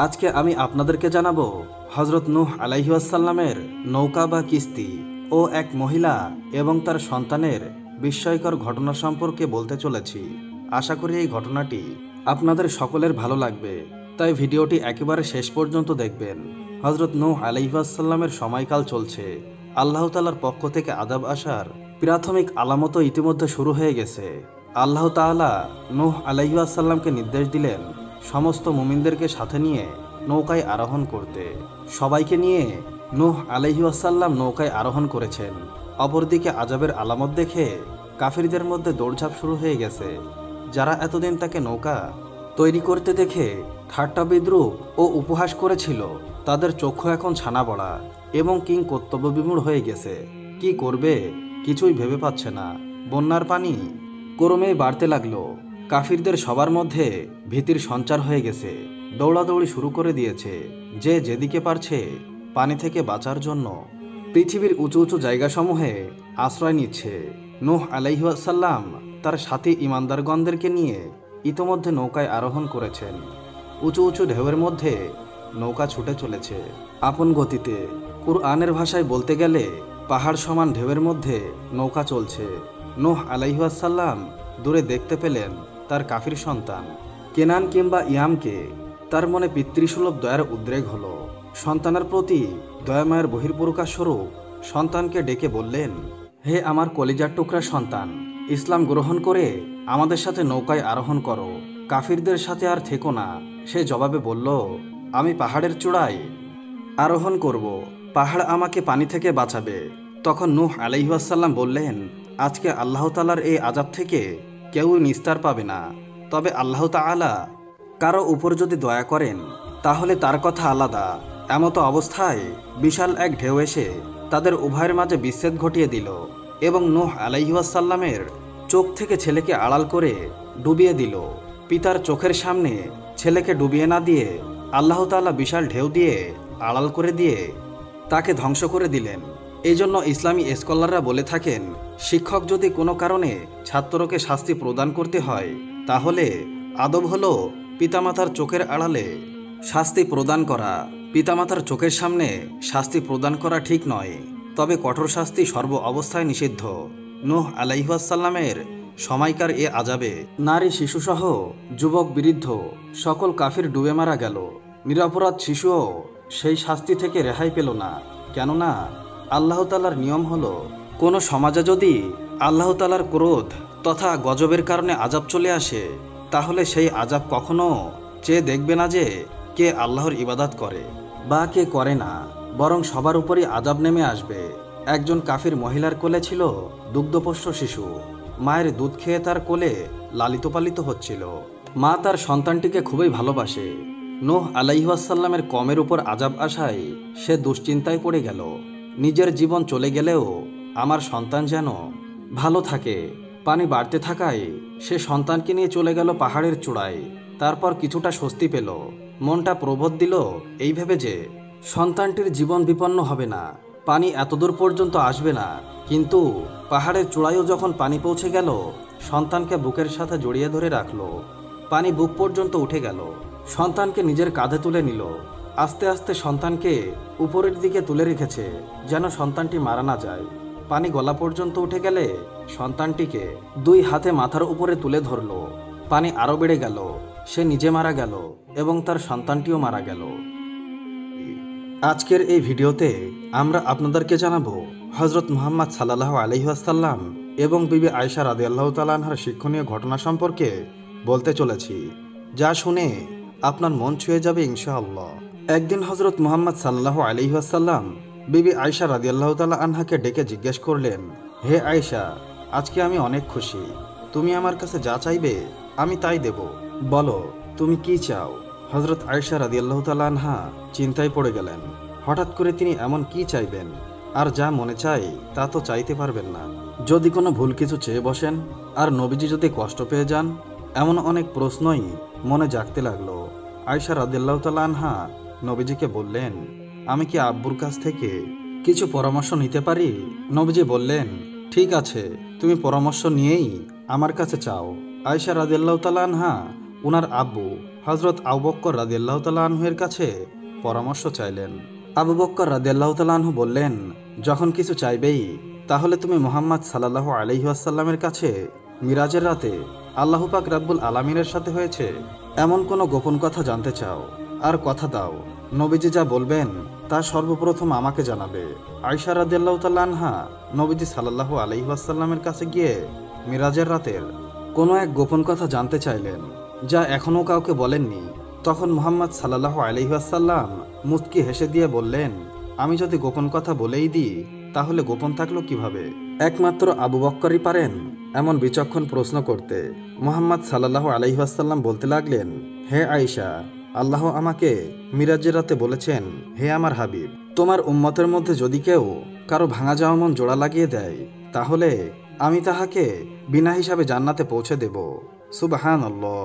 আজকে আমি আপনাদেরকে জানাবো হজরত নূহ আলাইহিসসালামের নৌকা বা কিস্তি ও এক মহিলা এবং তার সন্তানের বিস্ময়কর ঘটনা সম্পর্কে বলতে চলেছি। আশা করি এই ঘটনাটি আপনাদের সকলের ভালো লাগবে, তাই ভিডিওটি একেবারে শেষ পর্যন্ত দেখবেন। হজরত নূহ আলাইহিসসালামের সময়কাল চলছে। আল্লাহ তাআলার পক্ষ থেকে আযাব আসার প্রাথমিক আলামতও ইতিমধ্যে শুরু হয়ে গেছে। আল্লাহ তাআলা নূহ আলাইহিসসালামকে নির্দেশ দিলেন সমস্ত মুমিনদেরকে সাথে নিয়ে নৌকায় আরোহণ করতে। সবাইকে নিয়ে নূহ আলাইহিসসালাম নৌকায় আরোহণ করেছেন। অপরদিকে আযাবের আলামত দেখে কাফিরদের মধ্যে দৌড়ঝাঁপ শুরু হয়ে গেছে। যারা এতদিন তাকে নৌকা তৈরি করতে দেখে ঠাট্টা বিদ্রূপ ও উপহাস করেছিল, তাদের চক্ষু এখন ছানা বড়া এবং কিং কর্তব্য বিমূঢ় হয়ে গেছে। কি করবে কিছুই ভেবে পাচ্ছে না। বন্যার পানি ক্রমেই বাড়তে লাগলো। কাফিরদের সবার মধ্যে ভীতির সঞ্চার হয়ে গেছে। দৌড়াদৌড়ি শুরু করে দিয়েছে, যে যেদিকে পারছে পানি থেকে বাঁচার জন্য পৃথিবীর উঁচু উঁচু জায়গাসমূহে আশ্রয় নিচ্ছে। নূহ আলাইহিসসালাম তার সাথী ইমানদারগণদেরকে নিয়ে ইতোমধ্যে নৌকায় আরোহণ করেছেন। উঁচু উঁচু ঢেউয়ের মধ্যে নৌকা ছুটে চলেছে আপন গতিতে। কুরআনের ভাষায় বলতে গেলে পাহাড় সমান ঢেউয়ের মধ্যে নৌকা চলছে। নূহ আলাইহিসসালাম দূরে দেখতে পেলেন তার কাফির সন্তান কেনান কিংবা ইয়ামকে। তার মনে পিতৃসুলভ দয়ার উদ্রেক হলো। সন্তানের প্রতি দয়াময়ের বহির্প্রকাশ স্বরূপ সন্তানকে ডেকে বললেন, হে আমার কলিজার টুকরা সন্তান, ইসলাম গ্রহণ করে আমাদের সাথে নৌকায় আরোহণ করো, কাফিরদের সাথে আর থেকো না। সে জবাবে বলল, আমি পাহাড়ের চূড়ায় আরোহণ করব, পাহাড় আমাকে পানি থেকে বাঁচাবে। তখন নূহ আলাইহিসসালাম বললেন, আজকে আল্লাহ তাআলার এই আযাব থেকে কেউ নিস্তার পাবে না। তবে আল্লাহ তাআলা কারো উপর যদি দয়া করেন তাহলে তার কথা আলাদা। এমতো অবস্থায় বিশাল এক ঢেউ এসে তাদের উভয়ের মাঝে বিচ্ছেদ ঘটিয়ে দিল এবং নূহ আলাইহিসসালামের চোখ থেকে ছেলেকে আড়াল করে ডুবিয়ে দিল। পিতার চোখের সামনে ছেলেকে ডুবিয়ে না দিয়ে আল্লাহ তাআলা বিশাল ঢেউ দিয়ে আড়াল করে দিয়ে তাকে ধ্বংস করে দিলেন। এই জন্য ইসলামী স্কলাররা বলে থাকেন, শিক্ষক যদি কোনো কারণে ছাত্রকে শাস্তি প্রদান করতে হয় তাহলে আদব হলো পিতামাতার চোখের আড়ালে শাস্তি প্রদান করা। পিতামাতার চোখের সামনে শাস্তি প্রদান করা ঠিক নয়, তবে কঠোর শাস্তি সর্ব অবস্থায় নিষিদ্ধ। নূহ আলাইহিসসালামের সময়কার এ আযাবে নারী শিশুসহ যুবক বৃদ্ধ সকল কাফির ডুবে মারা গেল। নিরপরাধ শিশুও সেই শাস্তি থেকে রেহাই পেল না। কেননা আল্লাহ তাআলার নিয়ম হলো, কোনো সমাজে যদি আল্লাহ তাআলার ক্রোধ তথা গজবের কারণে আযাব চলে আসে তাহলে সেই আযাব কখনো চেয়ে দেখবে না যে কে আল্লাহর ইবাদত করে বা কে করে না, বরং সবার উপরই আযাব নেমে আসবে। একজন কাফির মহিলার কোলে ছিল দুগ্ধপোষ্য শিশু। মায়ের দুধ খেয়ে তার কোলে লালিত পালিত হচ্ছিল। মা তার সন্তানটিকে খুবই ভালোবাসে। নূহ আলাইহিসসালামের কমের উপর আযাব আসায় সে দুশ্চিন্তায় পড়ে গেল। নিজের জীবন চলে গেলেও আমার সন্তান যেন ভালো থাকে। পানি বাড়তে থাকায় সে সন্তানকে নিয়ে চলে গেল পাহাড়ের চূড়ায়। তারপর কিছুটা স্বস্তি পেল। মনটা প্রবোধ দিল এই ভেবে যে সন্তানটির জীবন বিপন্ন হবে না, পানি এতদূর পর্যন্ত আসবে না। কিন্তু পাহাড়ের চূড়ায়ও যখন পানি পৌঁছে গেল, সন্তানকে বুকের সাথে জড়িয়ে ধরে রাখল। পানি বুক পর্যন্ত উঠে গেল। সন্তানকে নিজের কাঁধে তুলে নিল। আস্তে আস্তে সন্তানকে উপরের দিকে তুলে রেখেছে যেন সন্তানটি মারা না যায়। পানি গলা পর্যন্ত উঠে গেলে সন্তানটিকে দুই হাতে মাথার উপরে তুলে ধরল। পানি আরও বেড়ে গেল। সে নিজে মারা গেল এবং তার সন্তানটিও মারা গেল। আজকের এই ভিডিওতে আমরা আপনাদেরকে জানাবো হযরত মুহাম্মদ সাল্লাল্লাহু আলাইহি ওয়াসাল্লাম এবং বিবি আয়েশা রাদিয়াল্লাহু তাআলা আনহার শিক্ষণীয় ঘটনা সম্পর্কে বলতে চলেছি, যা শুনে আপনার মন ছুঁয়ে যাবে ইনশাআল্লাহ। একদিন হযরত মুহাম্মদ সাল্লাল্লাহু আলাইহি ওয়াসাল্লাম বিবি আয়েশা রাদিয়াল্লাহু তাআলা আনহাকে ডেকে জিজ্ঞেস করলেন, হে আয়েশা, আজকে আমি অনেক খুশি। তুমি আমার কাছে যা চাইবে আমি তাই দেব। বলো তুমি কি চাও? হযরত আয়েশা রাদিয়াল্লাহু তাআলা আনহা চিন্তায় পড়ে গেলেন। হঠাৎ করে তিনি এমন কি চাইবেন? আর যা মনে চাই তা তো চাইতে পারবেন না। যদি কোনো ভুল কিছু চেয়ে বসেন আর নবীজি যদি কষ্ট পেয়ে যান, এমন অনেক প্রশ্নই মনে জাগতে লাগলো। আয়েশা রাদিয়াল্লাহু তাআলা আনহা নবীজিকে বললেন, আমি কি আব্বুর কাছ থেকে কিছু পরামর্শ নিতে পারি? নবীজি বললেন, ঠিক আছে, তুমি পরামর্শ নিয়েই আমার কাছে চাও। আয়েশা রাদিয়াল্লাহু তাআলা আনহা ওনার আব্বু হযরত আবু বকর রাদিয়াল্লাহু তাআলা আনহুর কাছে পরামর্শ চাইলেন। আবু বকর রাদিয়াল্লাহু তাআলা আনহু বললেন, যখন কিছু চাইবেই তাহলে তুমি মুহাম্মদ সাল্লাল্লাহু আলাইহি ওয়াসাল্লামের কাছে মিরাজের রাতে আল্লাহ পাক রাব্বুল আলামিনের সাথে হয়েছে এমন কোনো গোপন কথা জানতে চাও, আর কথা দাও নবীজি যা বলবেন তা সর্বপ্রথম আমাকে জানাবে। আয়েশা রাদিয়াল্লাহু তাআলা আনহা নবীজি সাল্লাল্লাহু আলাইহি ওয়াসাল্লামের কাছে গিয়ে মিরাজের রাতের কোনো এক গোপন কথা জানতে চাইলেন, যা এখনও কাউকে বলেননি। তখন মুহাম্মদ সাল্লাল্লাহু আলাইহি ওয়াসাল্লাম মুচকি হেসে দিয়ে বললেন, আমি যদি গোপন কথা বলেই দিই তাহলে গোপন থাকলো কিভাবে? একমাত্র আবু বকরই পারেন এমন বিচক্ষণ প্রশ্ন করতে। মুহাম্মদ সাল্লাল্লাহু আলাইহি ওয়াসাল্লাম বলতে লাগলেন, হে আয়েশা, আল্লাহ আমাকে মিরাজের রাতে বলেছেন, হে আমার হাবিব, তোমার উম্মতের মধ্যে যদি কেউ কারো ভাঙা যাওয়া মন জোড়া লাগিয়ে দেয় তাহলে আমি তাহাকে বিনা হিসাবে জান্নাতে পৌঁছে দেব। সুবহানাল্লাহ।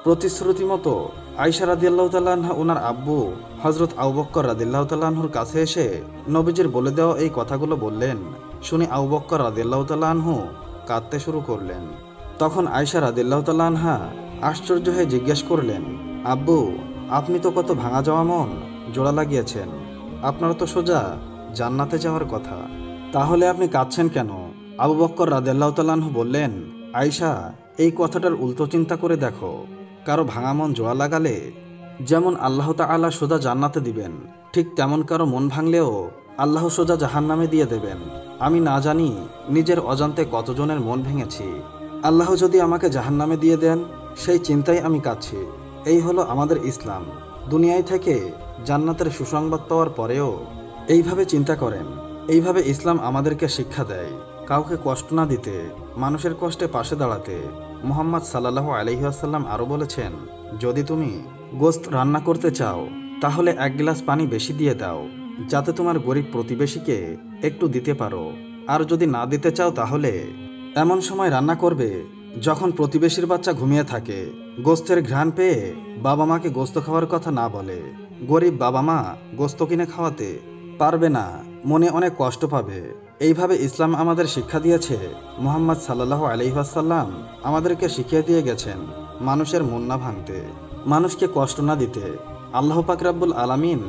প্রতিশ্রুতি মতো আয়েশা রাদিয়াল্লাহু তাআলা আনহা ওনার আব্বু হযরত আবু বকর রাদিয়াল্লাহু তাআলা আনহুর কাছে এসে নবীজির বলে দেওয়া এই কথাগুলো বললেন। শুনে আবু বকর রাদিয়াল্লাহু তাআলা আনহু কাঁদতে শুরু করলেন। তখন আয়েশা রাদিয়াল্লাহু তাআলা আনহা আশ্চর্য হয়ে জিজ্ঞেস করলেন, আব্বু, আপনি তো কত ভাঙা যাওয়া মন জোড়া লাগিয়েছেন, আপনার তো সোজা জান্নাতে যাওয়ার কথা, তাহলে আপনি কাঁদছেন কেন? আবু বকর রাদিয়াল্লাহু তাআলা আনহু বললেন, আয়েশা, এই কথাটার উল্টো চিন্তা করে দেখো। কারো ভাঙা মন জোড়া লাগালে যেমন আল্লাহ তাআলা সোজা জান্নাতে দিবেন, ঠিক তেমন কারো মন ভাঙলেও আল্লাহ সোজা জাহান্নামে দিয়ে দেবেন। আমি না জানি নিজের অজান্তে কতজনের মন ভেঙেছি। আল্লাহ যদি আমাকে জাহান্নামে দিয়ে দেন সেই চিন্তায় আমি কাঁদছি। এই হলো আমাদের ইসলাম। দুনিয়ায় থেকে জান্নাতের সুসংবাদ পাওয়ার পরেও এইভাবে চিন্তা করেন। এইভাবে ইসলাম আমাদেরকে শিক্ষা দেয় কাউকে কষ্ট না দিতে, মানুষের কষ্টে পাশে দাঁড়াতে। মুহাম্মদ সাল্লাল্লাহু আলাইহি ওয়াসাল্লাম আরও বলেছেন, যদি তুমি গোশত রান্না করতে চাও তাহলে এক গ্লাস পানি বেশি দিয়ে দাও, যাতে তোমার গরিব প্রতিবেশীকে একটু দিতে পারো। আর যদি না দিতে চাও তাহলে এমন সময় রান্না করবে যখন প্রতিবেশীর বাচ্চা ঘুমিয়ে থাকে, গোশতের ঘ্রাণ পেয়ে বাবা মাকে গোশত খাওয়ার কথা না বলে। গরিব বাবা মা গোশত কিনে খাওয়াতে পারবে না, মনে অনেক কষ্ট পাবে। এইভাবে ইসলাম আমাদের শিক্ষা দিয়েছে। মুহাম্মদ সাল্লাল্লাহু আলাইহি ওয়াসাল্লাম আমাদেরকে শিখিয়ে দিয়ে গেছেন মানুষের মন না ভাঙতে, মানুষকে কষ্ট না দিতে। আল্লাহ পাক রাব্বুল আলামিন।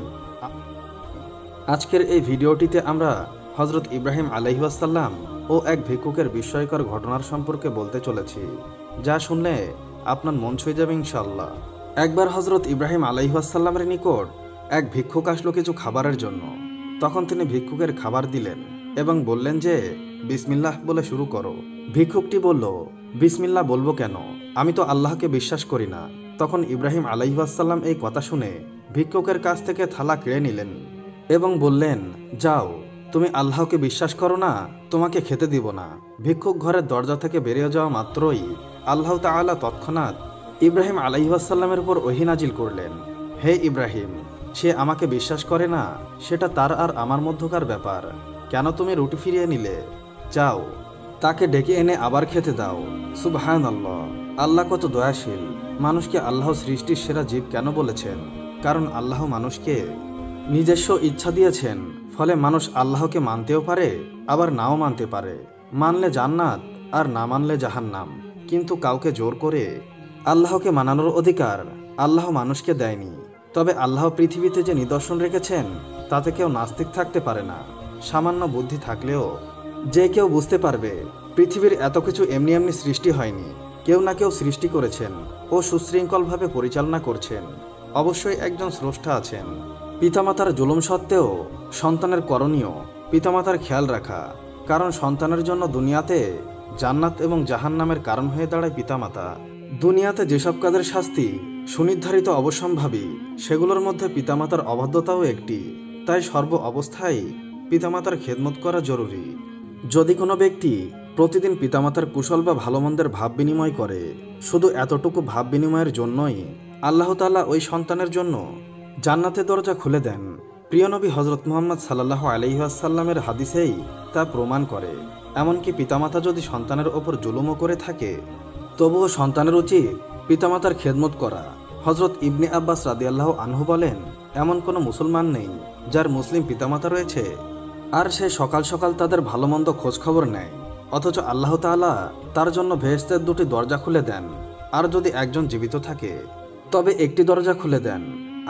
আজকের এই ভিডিওটিতে আমরা হযরত ইব্রাহিম আলাইহিস সালাম ও এক ভিক্ষুকের বিস্ময়কর ঘটনার সম্পর্কে বলতে চলেছি, যা শুনলে আপনার মন ছুঁয়ে যাবে ইনশাআল্লাহ। একবার হযরত ইব্রাহিম আলাইহিস সালামের নিকট এক ভিক্ষুক আসলো কিছু খাবারের জন্য। তখন তিনি ভিক্ষুকের খাবার দিলেন এবং বললেন যে, বিসমিল্লাহ বলে শুরু করো। ভিক্ষুকটি বলল, বিসমিল্লাহ বলবো কেন? আমি তো আল্লাহকে বিশ্বাস করি না। তখন ইব্রাহিম আলাইহিস সালাম এই কথা শুনে ভিক্ষুকের কাছ থেকে থালা কেড়ে নিলেন এবং বললেন, যাও, তুমি আল্লাহকে বিশ্বাস করো না, তোমাকে খেতে দিব না। ভিক্ষুক ঘরের দরজা থেকে বেরিয়ে যাওয়া মাত্রই আল্লাহ তাআলা তৎক্ষণাৎ ইব্রাহিম আলাইহিসসালামের উপর ওহী নাজিল করলেন, হে ইব্রাহিম, সে আমাকে বিশ্বাস করে না, সেটা তার আর আমার মধ্যকার ব্যাপার। কেন তুমি রুটি ফিরিয়ে নিলে? যাও, তাকে ডেকে এনে আবার খেতে দাও। সুবহানাল্লাহ, আল্লাহ কত দয়াশীল। মানুষকে আল্লাহ সৃষ্টির সেরা জীব কেন বলেছেন? কারণ আল্লাহ মানুষকে নিজস্ব ইচ্ছা দিয়েছেন, ফলে মানুষ আল্লাহকে মানতেও পারে, আবার নাও মানতে পারে। মানলে জান্নাত আর না মানলে জাহান্নাম। কিন্তু কাউকে জোর করে আল্লাহকে মানানোর অধিকার আল্লাহ মানুষকে দেয়নি। তবে আল্লাহ পৃথিবীতে যে নিদর্শন রেখেছেন তাতে কেউ নাস্তিক থাকতে পারে না। সামান্য বুদ্ধি থাকলেও যে কেউ বুঝতে পারবে পৃথিবীর এত কিছু এমনি এমনি সৃষ্টি হয়নি। কেউ না কেউ সৃষ্টি করেছেন ও সুশৃঙ্খলভাবে পরিচালনা করছেন। অবশ্যই একজন স্রষ্টা আছেন। পিতামাতার জুলুম সত্ত্বেও সন্তানের করণীয় পিতামাতার খেয়াল রাখা, কারণ সন্তানের জন্য দুনিয়াতে জান্নাত এবং জাহান্নামের কারণ হয়ে দাঁড়ায় পিতামাতা। দুনিয়াতে যেসব কাজের শাস্তি সুনির্ধারিত অবশ্যম্ভাবী, সেগুলোর মধ্যে পিতামাতার অবাধ্যতাও একটি। তাই সর্ব অবস্থায় পিতামাতার খেদমত করা জরুরি। যদি কোনো ব্যক্তি প্রতিদিন পিতামাতার কুশল বা ভালো মন্দের ভাব বিনিময় করে, শুধু এতটুকু ভাব বিনিময়ের জন্যই আল্লাহ তাআলা ওই সন্তানের জন্য জান্নাতের দরজা খুলে দেন। প্রিয় নবী হযরত মুহাম্মদ সাল্লাল্লাহু আলাইহি ওয়াসাল্লামের হাদিসেই তা প্রমাণ করে। এমনকি পিতামাতা যদি সন্তানের ওপর জুলুমও করে থাকে, তবুও সন্তানের উচিত পিতামাতার খেদমত করা। হযরত ইবনে আব্বাস রাদিয়াল্লাহু আনহু বলেন, এমন কোনো মুসলমান নেই যার মুসলিম পিতামাতা রয়েছে আর সে সকাল সকাল তাদের ভালো মন্দ খোঁজখবর নেয়, অথচ আল্লাহ তাআলা তার জন্য বেহেশতের দুটি দরজা খুলে দেন। আর যদি একজন জীবিত থাকে তবে একটি দরজা খুলে দেন।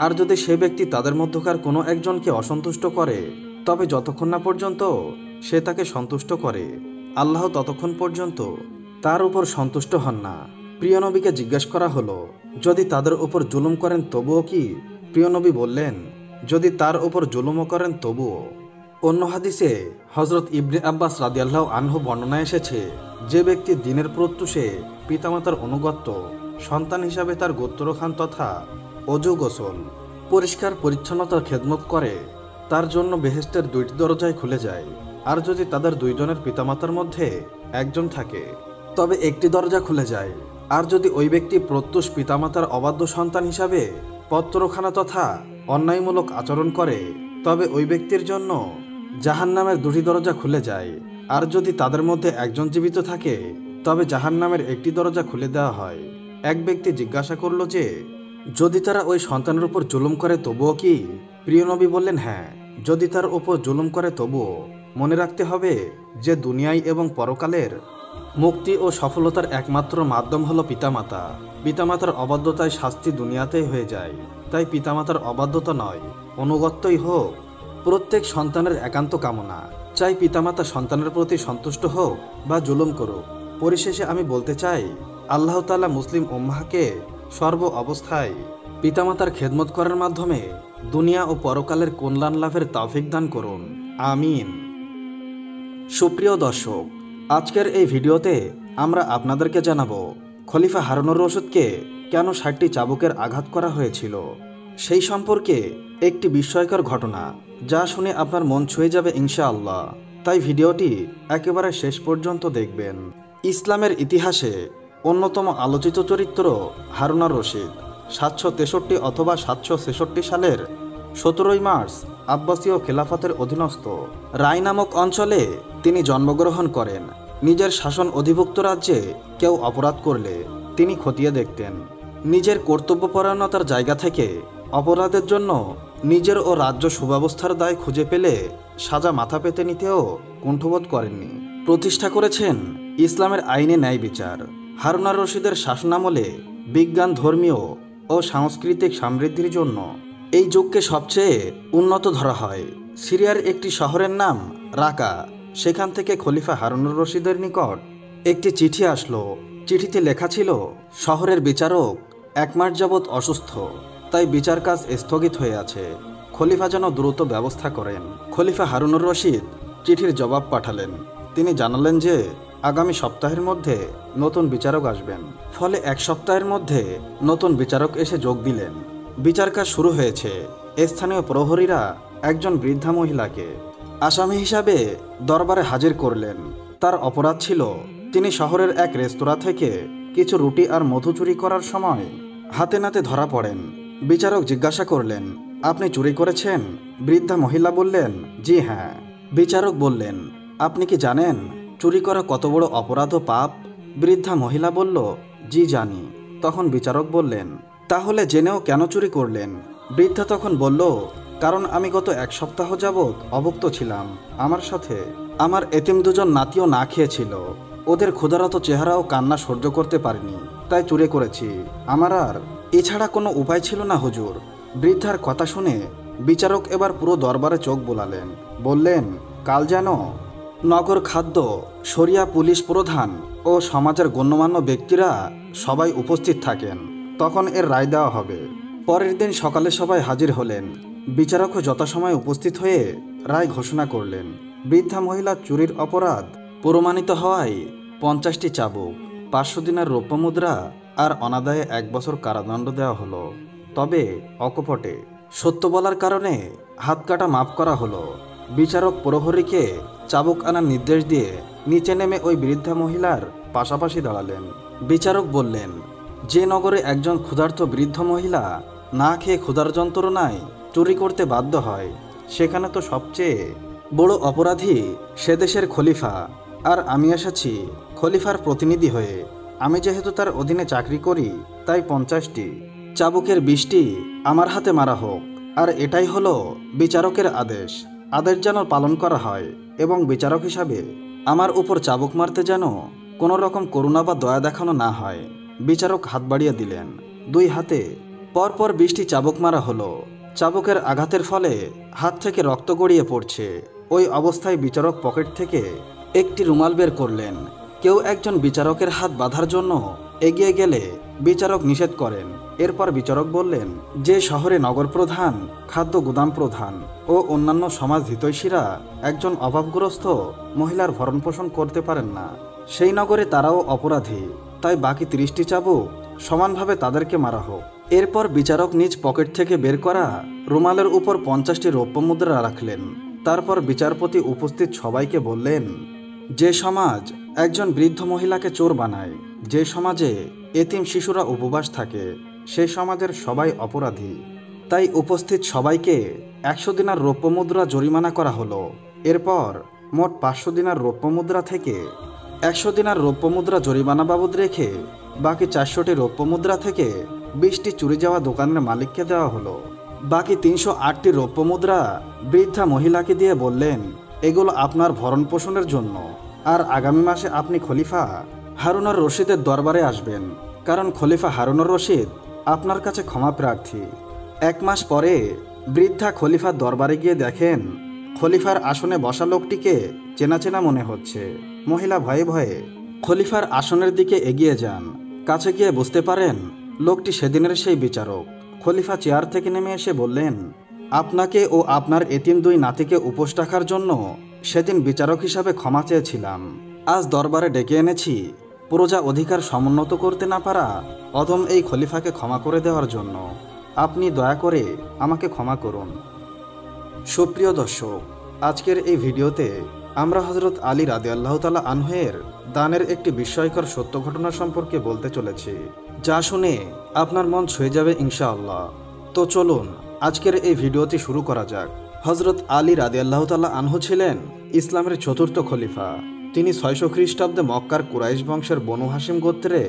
আর যদি সে ব্যক্তি তাদের মধ্যকার কোনো একজনকে অসন্তুষ্ট করে, তবে যতক্ষণ না পর্যন্ত সে তাকে সন্তুষ্ট করে, আল্লাহ ততক্ষণ পর্যন্ত তার উপর সন্তুষ্ট হন না। প্রিয় নবীকে জিজ্ঞেস করা হলো, যদি তাদের উপর জুলুম করেন তবুও কি? প্রিয় নবী বললেন, যদি তার উপর জুলুমও করেন তবুও। অন্য হাদিসে হযরত ইবনে আব্বাস রাদিয়াল্লাহু আনহু বর্ণনায় এসেছে, যে ব্যক্তি দিনের প্রত্যুষে পিতামাতার অনুগত্য, সন্তান হিসাবে তার গোত্রখান তথা অজু গোসল পরিষ্কার পরিচ্ছন্নতার খেদমত করে, তার জন্য বেহেশতের দুইটি দরজাই খুলে যায়। আর যদি তাদের দুইজনের পিতামাতার মধ্যে একজন থাকে তবে একটি দরজা খুলে যায়। আর যদি ওই ব্যক্তি প্রত্যুষ পিতামাতার অবাধ্য সন্তান হিসাবে পত্রখানা তথা অন্যায়মূলক আচরণ করে, তবে ওই ব্যক্তির জন্য জাহান্নামের দুটি দরজা খুলে যায়। আর যদি তাদের মধ্যে একজন জীবিত থাকে তবে জাহান্নামের একটি দরজা খুলে দেওয়া হয়। এক ব্যক্তি জিজ্ঞাসা করল যে, যদি তারা ওই সন্তানের উপর জুলুম করে তবুও কি? প্রিয় নবী বললেন, হ্যাঁ, যদি তার উপর জুলুম করে তবুও। মনে রাখতে হবে যে দুনিয়ায় এবং পরকালের মুক্তি ও সফলতার একমাত্র মাধ্যম হলো পিতামাতা। পিতামাতার অবাধ্যতায় শাস্তি দুনিয়াতেই হয়ে যায়। তাই পিতামাতার অবাধ্যতা নয়, অনুগত্যই হোক প্রত্যেক সন্তানের একান্ত কামনা। চাই পিতামাতা সন্তানের প্রতি সন্তুষ্ট হোক বা জুলুম করুক। পরিশেষে আমি বলতে চাই, আল্লাহ তাআলা মুসলিম উম্মাহকে সর্ব অবস্থায় পিতামাতার খেদমত করার মাধ্যমে দুনিয়া ও পরকালের কল্যাণ লাভের তৌফিক দান করুন। আমিন। সুপ্রিয় দর্শক, আজকের এই ভিডিওতে আমরা আপনাদেরকে জানাবো খলিফা হারুনুর রশিদকে কেন 60টি চাবুকের আঘাত করা হয়েছিল। সেই সম্পর্কে একটি বিস্ময়কর ঘটনা, যা শুনে আপনার মন ছুঁয়ে যাবে ইনশাআল্লাহ। তাই ভিডিওটি একেবারে শেষ পর্যন্ত দেখবেন। ইসলামের ইতিহাসে অন্যতম আলোচিত চরিত্র হারুনুর রশিদ 763 অথবা 766 সালের 17 মার্চ আব্বাসীয় খেলাফতের অধীনস্থ রায় নামক অঞ্চলে তিনি জন্মগ্রহণ করেন। নিজের শাসন অধিভুক্ত রাজ্যে কেউ অপরাধ করলে তিনি খতিয়ে দেখতেন। নিজের কর্তব্যপরায়ণতার জায়গা থেকে অপরাধের জন্য নিজের ও রাজ্য সুব্যবস্থার দায় খুঁজে পেলে সাজা মাথা পেতে নিতেও কুণ্ঠবোধ করেননি। প্রতিষ্ঠা করেছেন ইসলামের আইনে ন্যায় বিচার। হারুনুর রশিদের শাসনামলে বিজ্ঞান, ধর্মীয় ও সাংস্কৃতিক সমৃদ্ধির জন্য এই যুগকে সবচেয়ে উন্নত ধরা হয়। সিরিয়ার একটি শহরের নাম রাকা। সেখান থেকে খলিফা হারুনুর রশিদের নিকট একটি চিঠি আসলো। চিঠিতে লেখা ছিল, শহরের বিচারক 1 মাস যাবৎ অসুস্থ, তাই বিচার কাজ স্থগিত হয়ে আছে। খলিফা যেন দ্রুত ব্যবস্থা করেন। খলিফা হারুনুর রশিদ চিঠির জবাব পাঠালেন। তিনি জানালেন যে আগামী সপ্তাহের মধ্যে নতুন বিচারক আসবেন। ফলে 1 সপ্তাহের মধ্যে নতুন বিচারক এসে যোগ দিলেন। বিচার কাজ শুরু হয়েছে। স্থানীয় প্রহরীরা একজন বৃদ্ধা মহিলাকে আসামি হিসাবে দরবারে হাজির করলেন। তার অপরাধ ছিল তিনি শহরের এক রেস্তোরাঁ থেকে কিছু রুটি আর মধু চুরি করার সময় হাতে নাতে ধরা পড়েন। বিচারক জিজ্ঞাসা করলেন, আপনি চুরি করেছেন? বৃদ্ধা মহিলা বললেন, জি হ্যাঁ। বিচারক বললেন, আপনি কি জানেন চুরি করা কত বড় অপরাধ ও পাপ? বৃদ্ধা মহিলা বলল, জি জানি। তখন বিচারক বললেন, তাহলে জেনেও কেন চুরি করলেন? বৃদ্ধা তখন বলল, কারণ আমি গত 1 সপ্তাহ যাবৎ অভুক্ত ছিলাম। আমার সাথে আমার এতিম দুজন নাতিও না খেয়েছিল। ওদের ক্ষুধারত চেহারা ও কান্না সহ্য করতে পারিনি, তাই চুরি করেছি। আমার আর এছাড়া কোনো উপায় ছিল না হুজুর। বৃদ্ধার কথা শুনে বিচারক এবার পুরো দরবারে চোখ বোলালেন। বললেন, কাল যেন নগর খাদ্য, শরিয়া পুলিশ প্রধান ও সমাজের গণ্যমান্য ব্যক্তিরা সবাই উপস্থিত থাকেন, তখন এর রায় দেওয়া হবে। পরের দিন সকালে সবাই হাজির হলেন। বিচারকও যথাসময়ে উপস্থিত হয়ে রায় ঘোষণা করলেন। বৃদ্ধা মহিলার চুরির অপরাধ প্রমাণিত হওয়ায় 50টি চাবুক, 500 দিনার রৌপ্য মুদ্রা আর অনাদায়ে 1 বছর কারাদণ্ড দেওয়া হলো। তবে অকপটে সত্য বলার কারণে হাত কাটা মাফ করা হলো। বিচারক প্রহরীকে চাবুক আনার নির্দেশ দিয়ে নিচে নেমে ওই বৃদ্ধা মহিলার পাশাপাশি দাঁড়ালেন। বিচারক বললেন, যে নগরে একজন ক্ষুধার্ত বৃদ্ধ মহিলা না খেয়ে ক্ষুধার যন্ত্রণায় চুরি করতে বাধ্য হয়, সেখানে তো সবচেয়ে বড় অপরাধী সে দেশের খলিফা। আর আমি এসেছি খলিফার প্রতিনিধি হয়ে। আমি যেহেতু তার অধীনে চাকরি করি, তাই 50টি চাবুকের 20টি আমার হাতে মারা হোক। আর এটাই হলো বিচারকের আদেশ। আদেশ যেন পালন করা হয় এবং বিচারক হিসাবে আমার উপর চাবুক মারতে যেন কোনো রকম করুণা বা দয়া দেখানো না হয়। বিচারক হাত বাড়িয়ে দিলেন। 2 হাতে পরপর 20টি চাবুক মারা হলো। চাবুকের আঘাতের ফলে হাত থেকে রক্ত গড়িয়ে পড়ছে। ওই অবস্থায় বিচারক পকেট থেকে একটি রুমাল বের করলেন। কেউ একজন বিচারকের হাত বাঁধার জন্য এগিয়ে গেলে বিচারক নিষেধ করেন। এরপর বিচারক বললেন, যে শহরে নগর প্রধান, খাদ্য গুদাম প্রধান ও অন্যান্য সমাজ হিতৈষীরা একজন অভাবগ্রস্ত মহিলার ভরণপোষণ করতে পারেন না, সেই নগরে তারাও অপরাধী। তাই বাকি 30টি চাবুক সমানভাবে তাদেরকে মারা হোক। এরপর বিচারক নিজ পকেট থেকে বের করা রুমালের উপর 50টি রৌপ্য মুদ্রা রাখলেন। তারপর বিচারপতি উপস্থিত সবাইকে বললেন, যে সমাজ একজন বৃদ্ধ মহিলাকে চোর বানায়, যে সমাজে এতিম শিশুরা উপবাস থাকে, সেই সমাজের সবাই অপরাধী। তাই উপস্থিত সবাইকে 100 দিনার রৌপ্য মুদ্রা জরিমানা করা হলো। এরপর মোট 500 দিনার রৌপ্য মুদ্রা থেকে 100 দিনার রৌপ্য মুদ্রা জরিমানা বাবদ রেখে বাকি 400টি রৌপ্য মুদ্রা থেকে 20টি চুরি যাওয়া দোকানের মালিককে দেওয়া হলো। বাকি 308টি রৌপ্য মুদ্রা বৃদ্ধা মহিলাকে দিয়ে বললেন, এগুলো আপনার ভরণ পোষণের জন্য। আর আগামী মাসে আপনি খলিফা হারুনুর রশিদের দরবারে আসবেন, কারণ খলিফা হারুনুর রশিদ আপনার কাছে ক্ষমা প্রার্থী। 1 মাস পরে বৃদ্ধা খলিফার দরবারে গিয়ে দেখেন খলিফার আসনে বসা লোকটিকে চেনা চেনা মনে হচ্ছে। মহিলা ভয়ে ভয়ে খলিফার আসনের দিকে এগিয়ে যান। কাছে গিয়ে বুঝতে পারেন লোকটি সেদিনের সেই বিচারক। খলিফা চেয়ার থেকে নেমে এসে বললেন, আপনাকে ও আপনার এতিম 2 নাতিকে উপোস রাখার জন্য সেদিন বিচারক হিসাবে ক্ষমা চেয়েছিলাম। আজ দরবারে ডেকে এনেছি প্রজা অধিকার সমুন্নত করতে না পারা অধম এই খলিফাকে ক্ষমা করে দেওয়ার জন্য। আপনি দয়া করে আমাকে ক্ষমা করুন। সুপ্রিয় দর্শক, আজকের এই ভিডিওতে আমরা হযরত আলী রাদিয়াল্লাহু তাআলা আনহু-এর দানের একটি বিস্ময়কর সত্য ঘটনা সম্পর্কে বলতে চলেছি, যা শুনে আপনার মন ছুঁয়ে যাবে ইনশাআল্লাহ। তো চলুন আজকের এই ভিডিওটি শুরু করা যাক। হযরত আলী রাদিয়াল্লাহু তাআলা আনহু ছিলেন ইসলামের 4র্থ খলিফা। তিনি 600 খ্রিস্টাব্দে মক্কার কুরাইশ বংশের বনু হাশিম গোত্রে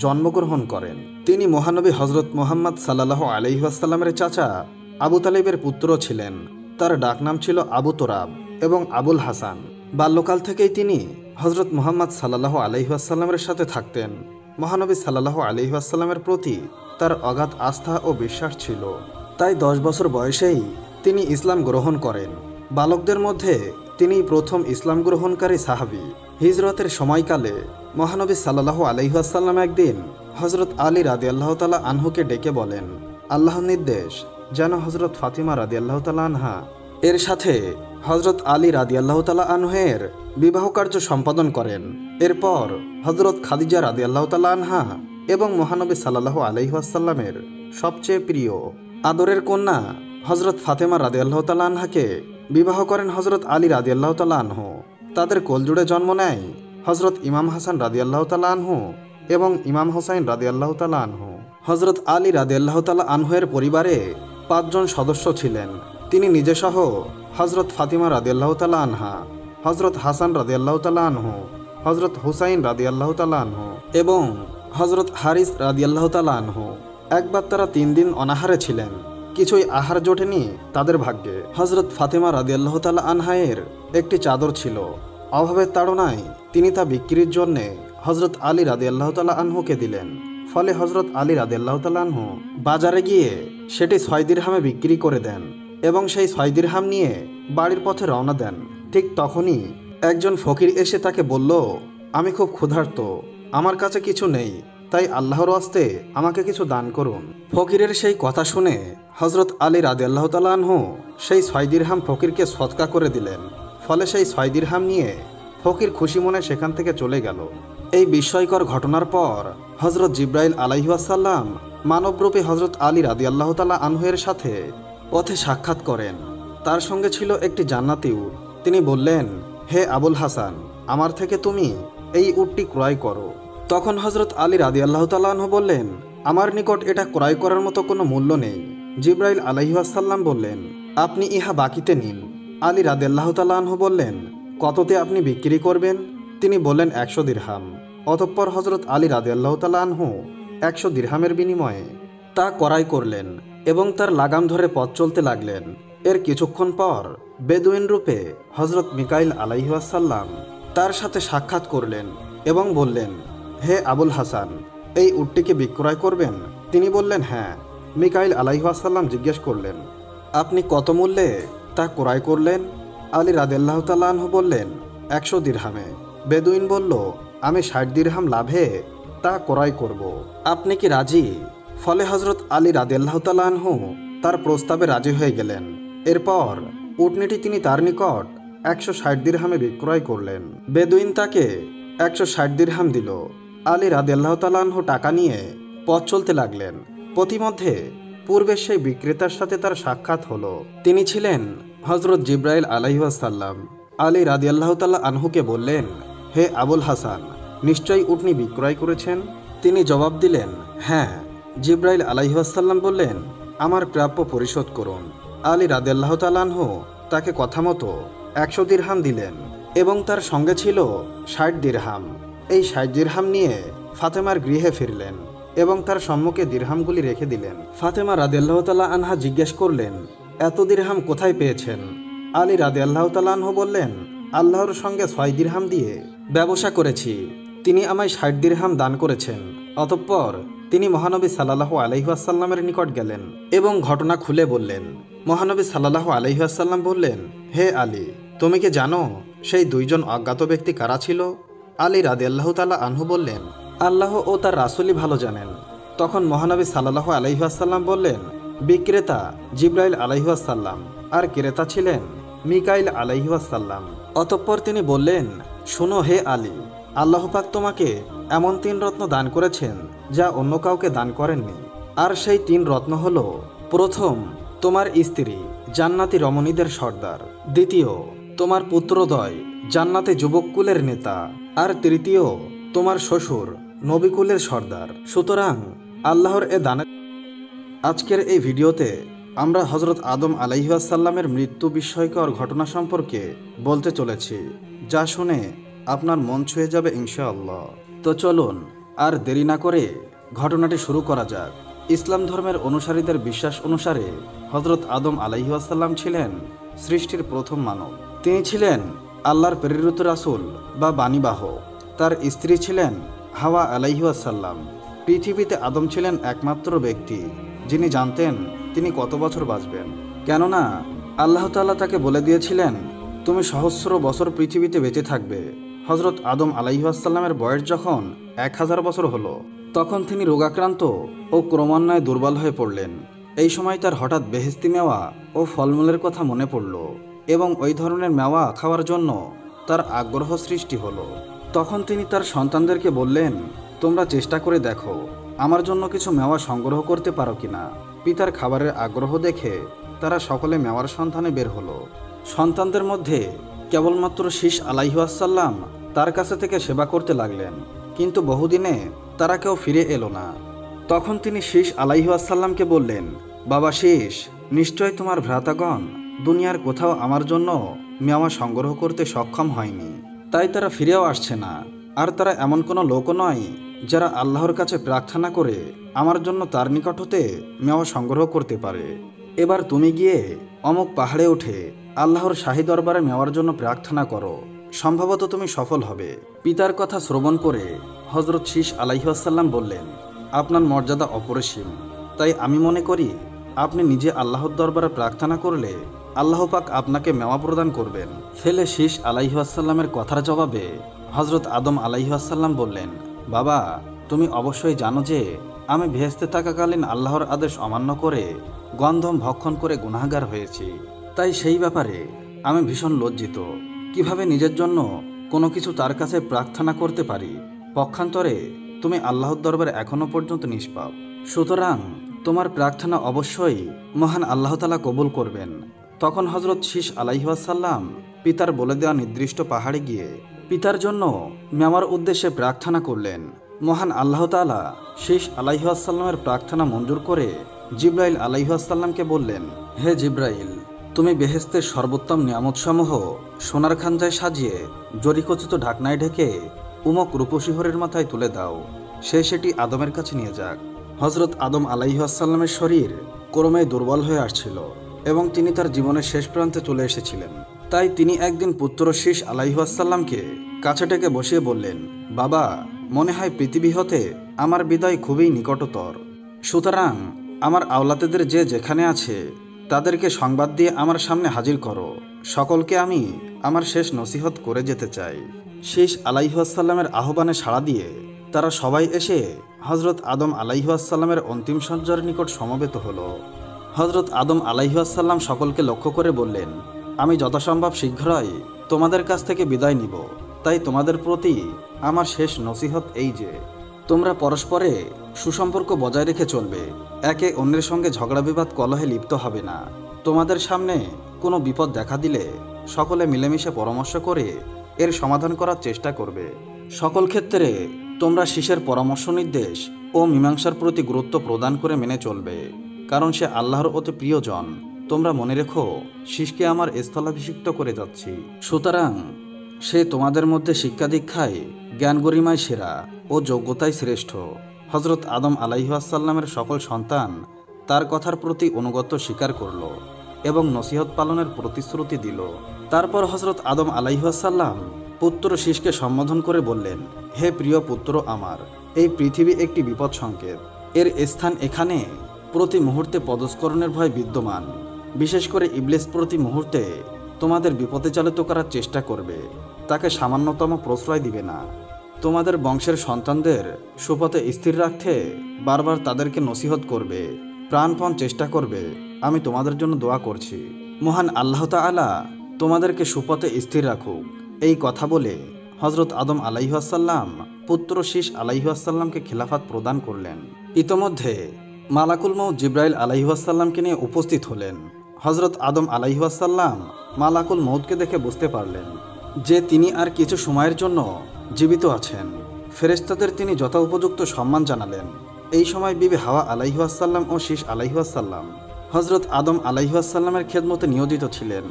জন্মগ্রহণ করেন। তিনি মহানবী হযরত মুহাম্মদ সাল্লাল্লাহু আলাইহি ওয়াসাল্লামের চাচা আবু তালিবের পুত্র ছিলেন। তার ডাকনাম ছিল আবু তোরাব এবং আবুল হাসান। বাল্যকাল থেকেই তিনি হযরত মুহাম্মদ সাল্লাল্লাহু আলাইহি ওয়াসাল্লামের সাথে থাকতেন। মহানবী সাল্লাল্লাহু আলাইহি ওয়াসাল্লামের প্রতি তার অগাধ আস্থা ও বিশ্বাস ছিল। তাই 10 বছর বয়সেই তিনি ইসলাম গ্রহণ করেন। বালকদের মধ্যে তিনি প্রথম ইসলাম গ্রহণকারী সাহাবী। হিজরতের সময়কালে মহানবী সাল্লাল্লাহু আলাইহি ওয়াসাল্লাম একদিন হযরত আলী রাদিয়াল্লাহু তাআলা আনহুকে ডেকে বলেন, আল্লাহর নির্দেশ যেন হযরত ফাতিমা রাদিয়াল্লাহু তাআলা আনহা এর সাথে হযরত আলী রাদিয়াল্লাহু তাআলা আনহু-এর বিবাহ কার্য সম্পাদন করেন। এরপর হযরত খাদিজা রাদিয়াল্লাহু তাআলা আনহা এবং মহানবী সাল্লাল্লাহু আলাইহি ওয়াসাল্লামের সবচেয়ে প্রিয় আদরের কন্যা হজরত ফাতেমা রাদিয়াল্লাহু তাআলা আনহাকে বিবাহ করেন হজরত আলী রাদিয়াল্লাহু তাআলা আনহু। তাদের কোলজুড়ে জন্ম নেয় হজরত ইমাম হাসান রাদিয়াল্লাহু তাআলা আনহু এবং ইমাম হোসাইন রাদিয়াল্লাহু তাআলা আনহু। হজরত আলী রাদিয়াল্লাহু তাআলা আনহুয়ের পরিবারে 5 জন সদস্য ছিলেন। তিনি নিজে সহ হজরত ফাতিমা রাদিয়াল্লাহু তাআলা আনহা, হজরত হাসান রাদিয়াল্লাহু তাআলা আনহু, হজরত হুসাইন রাদিয়াল্লাহু তাআলা আনহু এবং হজরত হারিস রাদিয়াল্লাহু তাআলা আনহু। একবার তারা 3 দিন অনাহারে ছিলেন। কিছুই আহার জোটেনি তাদের ভাগ্যে। হজরত ফাতেমা রাদিয়াল্লাহু তাআলা আনহায়ের একটি চাদর ছিল। অভাবের তাড়নায় তিনি তা বিক্রির জন্যে হজরত আলী রাদিয়াল্লাহু তাআলা আনহুকে দিলেন। ফলে হজরত আলী রাদিয়াল্লাহু তাআলা আনহু বাজারে গিয়ে সেটি 6 দিরহামে বিক্রি করে দেন এবং সেই 6 দিরহাম নিয়ে বাড়ির পথে রওনা দেন। ঠিক তখনই একজন ফকির এসে তাকে বলল, আমি খুব ক্ষুধার্ত, আমার কাছে কিছু নেই, তাই আল্লাহর ওয়াস্তে আমাকে কিছু দান করুন। ফকিরের সেই কথা শুনে হজরত আলী রাদিয়াল্লাহু তাআলা আনহু সেই 6 দিরহাম ফকিরকে সদকা করে দিলেন। ফলে সেই 6 দিরহাম নিয়ে ফকির খুশি মনে সেখান থেকে চলে গেল। এই বিস্ময়কর ঘটনার পর হজরত জিব্রাইল আলাইহিস সালাম মানবরূপী হজরত আলী রাদিয়াল্লাহু তাআলা আনহুয়ের সাথে পথে সাক্ষাৎ করেন। তার সঙ্গে ছিল একটি জান্নাতি উট। তিনি বললেন, হে আবুল হাসান, আমার থেকে তুমি এই উটটি ক্রয় করো। তখন হজরত আলী রাদিয়াল্লাহু তাআলা আনহু বললেন, আমার নিকট এটা ক্রয় করার মতো কোনো মূল্য নেই। জিব্রাইল আলাইহিস সালাম বললেন, আপনি ইহা বাকিতে নিন। আলী রাদিয়াল্লাহু তাআলা আনহু বললেন, কততে আপনি বিক্রি করবেন? তিনি বললেন 100 দিরহাম। অতঃপর হজরত আলী রাদিয়াল্লাহু তাআলা আনহু 100 দিরহামের বিনিময়ে তা ক্রয় করলেন এবং তার লাগাম ধরে পথ চলতে লাগলেন। এর কিছুক্ষণ পর বেদুইন রূপে হজরত মিকাইল আলাইহিস সালাম তার সাথে সাক্ষাৎ করলেন এবং বললেন, হে আবুল হাসান, এই উটটিকে বিক্রয় করবেন? তিনি বললেন, হ্যাঁ। মিকাইল আলাইহিস সালাম জিজ্ঞেস করলেন, আপনি কত মূল্যে তা ক্রয় করলেন? আলী রাদিয়াল্লাহু তাআলা আনহু বললেন, 100 দিরহামে। বেদুইন বলল, আমি 60 দিরহাম লাভে তা ক্রয় করব, আপনি কি রাজি? ফলে হজরত আলী রাদিয়াল্লাহু তাআলা আনহু তার প্রস্তাবে রাজি হয়ে গেলেন। এরপর উটনীটি তিনি তার নিকট 160 দিরহামে বিক্রয় করলেন। বেদুইন তাকে 160 দিরহাম দিল। আলী রাদিয়াল্লাহু তাআলা আনহু টাকা নিয়ে পথ চলতে লাগলেন। পথিমধ্যে পূর্বের সেই বিক্রেতার সাথে তার সাক্ষাৎ হলো। তিনি ছিলেন হজরত জিব্রাইল আলাইহিস সালাম। আলী রাদিয়াল্লাহু তাআলা আনহুকে বললেন, হে আবুল হাসান, নিশ্চয়ই উটনি বিক্রয় করেছেন? তিনি জবাব দিলেন, হ্যাঁ। জিব্রাইল আলাইহিস সালাম বললেন, আমার প্রাপ্য পরিশোধ করুন। আলী রাদিয়াল্লাহু তাআলা আনহু তাকে কথা মতো 100 দিরহাম দিলেন এবং তার সঙ্গে ছিল 60 দিরহাম। এই 60 দিরহাম নিয়ে ফাতেমার গৃহে ফিরলেন এবং তার সম্মুখে দিরহামগুলি রেখে দিলেন। ফাতেমা রাদিয়াল্লাহু তাআলা আনহা জিজ্ঞেস করলেন, এত দিরহাম কোথায় পেয়েছেন? আলী রাদিয়াল্লাহু তাআলা আনহু বললেন, আল্লাহর সঙ্গে 6 দিরহাম দিয়ে ব্যবসা করেছি, তিনি আমায় 60 দিরহাম দান করেছেন। অতঃপর তিনি মহানবী সাল্লাল্লাহু আলাইহি ওয়াসাল্লামের নিকট গেলেন এবং ঘটনা খুলে বললেন। মহানবী সাল্লাল্লাহু আলাইহি ওয়াসাল্লাম বললেন, হে আলী, তুমি কি জানো সেই 2 জন অজ্ঞাত ব্যক্তি কারা ছিল? আলী রাদিয়াল্লাহু তাআলা আনহু বললেন, আল্লাহ ও তার রাসূলই ভালো জানেন। তখন মহানবী সাল্লাল্লাহু আলাইহি ওয়াসাল্লাম বললেন, বিক্রেতা জিব্রাইল আলাইহিস সালাম আর ক্রেতা ছিলেন মিকাইল আলাইহিস সালাম। অতঃপর তিনি বললেন, শোনো হে আলী, আল্লাহ পাক তোমাকে এমন 3 রত্ন দান করেছেন যা অন্য কাউকে দান করেননি। আর সেই 3 রত্ন হলো, প্রথম তোমার স্ত্রী জান্নাতি রমণীদের সর্দার, দ্বিতীয় তোমার পুত্রদ্বয় জান্নাতে যুবককুলের নেতা, আর তৃতীয় তোমার শ্বশুর নবীকুলের সর্দার। সুতরাং আল্লাহর এ দানের আজকের এই ভিডিওতে আমরা হজরত আদম আলাইহিস সালামের মৃত্যু বিস্ময়কর ঘটনা সম্পর্কে বলতে চলেছি, যা শুনে আপনার মন ছুঁয়ে যাবে ইনশাআল্লাহ। তো চলুন আর দেরি না করে ঘটনাটি শুরু করা যাক। ইসলাম ধর্মের অনুসারীদের বিশ্বাস অনুসারে হজরত আদম আলাইহিস সালাম ছিলেন সৃষ্টির প্রথম মানব। তিনি ছিলেন আল্লাহর প্রেরিত রাসূল বা বাণীবাহক। তার স্ত্রী ছিলেন হাওয়া আলাইহিস সালাম। পৃথিবীতে আদম ছিলেন একমাত্র ব্যক্তি যিনি জানতেন তিনি কত বছর বাঁচবেন, কেননা আল্লাহ তাআলা তাকে বলে দিয়েছিলেন, তুমি সহস্র বছর পৃথিবীতে বেঁচে থাকবে। হজরত আদম আলাইহিস সালামের বয়স যখন 1000 বছর হলো, তখন তিনি রোগাক্রান্ত ও ক্রমান্বয়ে দুর্বল হয়ে পড়লেন। এই সময় তার হঠাৎ বেহেশতি মেওয়া ও ফলমূলের কথা মনে পড়ল এবং ওই ধরনের মেওয়া খাওয়ার জন্য তার আগ্রহ সৃষ্টি হলো। তখন তিনি তার সন্তানদেরকে বললেন, তোমরা চেষ্টা করে দেখো আমার জন্য কিছু মেওয়া সংগ্রহ করতে পারো কিনা। পিতার খাবারের আগ্রহ দেখে তারা সকলে মেওয়ার সন্ধানে বের হলো। সন্তানদের মধ্যে কেবলমাত্র শীষ আলাইহিসসালাম তার কাছে থেকে সেবা করতে লাগলেন, কিন্তু বহুদিনে তারা কেউ ফিরে এলো না। তখন তিনি শীষ আলাইহিসসালামকে বললেন, বাবা শীষ, নিশ্চয় তোমার ভ্রাতাগণ দুনিয়ার কোথাও আমার জন্য মেওয়া সংগ্রহ করতে সক্ষম হয়নি, তাই তারা ফিরেও আসছে না। আর তারা এমন কোনো লোকও নয় যারা আল্লাহর কাছে প্রার্থনা করে আমার জন্য তার নিকট হতে মেওয়া সংগ্রহ করতে পারে। এবার তুমি গিয়ে অমুক পাহাড়ে উঠে আল্লাহর শাহী দরবারে মেওয়ার জন্য প্রার্থনা করো, সম্ভবত তুমি সফল হবে। পিতার কথা শ্রবণ করে হজরত শীষ আলাইহিসসালাম বললেন, আপনার মর্যাদা অপরিসীম, তাই আমি মনে করি আপনি নিজে আল্লাহর দরবারে প্রার্থনা করলে আল্লাহ পাক আপনাকে মেওয়া প্রদান করবেন। ফেলে শীষ আলাইহিসসালামের কথার জবাবে হজরত আদম আলাইহিসসালাম বললেন, বাবা, তুমি অবশ্যই জানো যে আমি ভেহেশতে থাকাকালীন আল্লাহর আদেশ অমান্য করে গন্ধম ভক্ষণ করে গুনাহগার হয়েছি, তাই সেই ব্যাপারে আমি ভীষণ লজ্জিত। কিভাবে নিজের জন্য কোনো কিছু তার কাছে প্রার্থনা করতে পারি? পক্ষান্তরে তুমি আল্লাহর দরবারে এখনো পর্যন্ত নিষ্পাপ, সুতরাং তোমার প্রার্থনা অবশ্যই মহান আল্লাহ তাআলা কবুল করবেন। তখন হজরত শীষ আলাইহিসসালাম পিতার বলে দেওয়া নির্দিষ্ট পাহাড়ে গিয়ে পিতার জন্য মেওয়ার উদ্দেশ্যে প্রার্থনা করলেন। মহান আল্লাহ তাআলা শীষ আলাইহিসসালামের প্রার্থনা মঞ্জুর করে জিব্রাইল আলাইহিসসালামকে বললেন, হে জিব্রাইল, তুমি বেহেশতের সর্বোত্তম নিয়ামতসমূহ সোনার খাঞ্জায় সাজিয়ে জরিখচিত ঢাকনায় ঢেকে উমক রূপসিহরের মাথায় তুলে দাও, সে সেটি আদমের কাছে নিয়ে যাক। হজরত আদম আলাইহিসসালামের শরীর ক্রমেই দুর্বল হয়ে আসছিল এবং তিনি তার জীবনের শেষ প্রান্তে চলে এসেছিলেন। তাই তিনি একদিন পুত্র শীষ আলাইহিসসালামকে কাছে ডেকে বসিয়ে বললেন, বাবা, মনে হয় পৃথিবী হতে আমার বিদায় খুবই নিকটতর, সুতরাং আমার আওলাদেদের যে যেখানে আছে তাদেরকে সংবাদ দিয়ে আমার সামনে হাজির করো, সকলকে আমি আমার শেষ নসিহত করে যেতে চাই। শীষ আলাইহিসসালামের আহ্বানে সাড়া দিয়ে তারা সবাই এসে হজরত আদম আলাইহিসসালামের অন্তিম সজ্জার নিকট সমবেত হলো। হজরত আদম আলাইহিসসালাম সকলকে লক্ষ্য করে বললেন, আমি যথাসম্ভব শীঘ্রই তোমাদের কাছ থেকে বিদায় নিব, তাই তোমাদের প্রতি আমার শেষ নসিহত এই যে তোমরা পরস্পরে সুসম্পর্ক বজায় রেখে চলবে, একে অন্যের সঙ্গে ঝগড়া বিবাদ কলহে লিপ্ত হবে না। তোমাদের সামনে কোনো বিপদ দেখা দিলে সকলে মিলেমিশে পরামর্শ করে এর সমাধান করার চেষ্টা করবে। সকল ক্ষেত্রে তোমরা শীষের পরামর্শ নির্দেশ ও মীমাংসার প্রতি গুরুত্ব প্রদান করে মেনে চলবে, কারণ সে আল্লাহর অতি প্রিয়জন। তোমরা মনে রেখো, শীষকে আমার স্থলাভিষিক্ত করে যাচ্ছি, সুতরাং সে তোমাদের মধ্যে শিক্ষা দীক্ষায় জ্ঞান গরিমায় সেরা ও যোগ্যতায় শ্রেষ্ঠ। হজরত আদম আলাইহিসসালামের সকল সন্তান তার কথার প্রতি অনুগত্য স্বীকার করল এবং নসিহত পালনের প্রতিশ্রুতি দিল। তারপর হজরত আদম আলাইহিসসালাম পুত্র শীষকে সম্বোধন করে বললেন, হে প্রিয় পুত্র আমার, এই পৃথিবী একটি বিপদ সংকেত, এর স্থান এখানে প্রতি মুহূর্তে পদস্খলনের ভয় বিদ্যমান। বিশেষ করে ইবলিস প্রতি মুহূর্তে তোমাদের বিপদে চালিত করার চেষ্টা করবে, তাকে সামান্যতম প্রশ্রয় দিবে না। তোমাদের বংশের সন্তানদের সুপথে স্থির রাখতে বারবার তাদেরকে নসিহত করবে, প্রাণপণ চেষ্টা করবে। আমি তোমাদের জন্য দোয়া করছি, মহান আল্লাহ তাআলা তোমাদেরকে সুপথে স্থির রাখুক। এই কথা বলে হজরত আদম আলাইহিসসালাম পুত্র শীষ আলাইহিসসালামকে খিলাফত প্রদান করলেন। ইতোমধ্যে মালাকুল মউত জিব্রাইল আলাইহিসসালামকে নিয়ে উপস্থিত হলেন। হজরত আদম আলাইহিসসালাম মালাকুল মউতকে দেখে বুঝতে পারলেন যে তিনি আর কিছু সময়ের জন্য জীবিত আছেন। ফেরেশতাদের তিনি যথোপযুক্ত সম্মান জানালেন। এই সময় বিবি হাওয়া আলাইহিসসালাম ও শীষ আলাইহিসসালাম হজরত আদম আলাইহিসসালামের খেদমতে নিয়োজিত ছিলেন।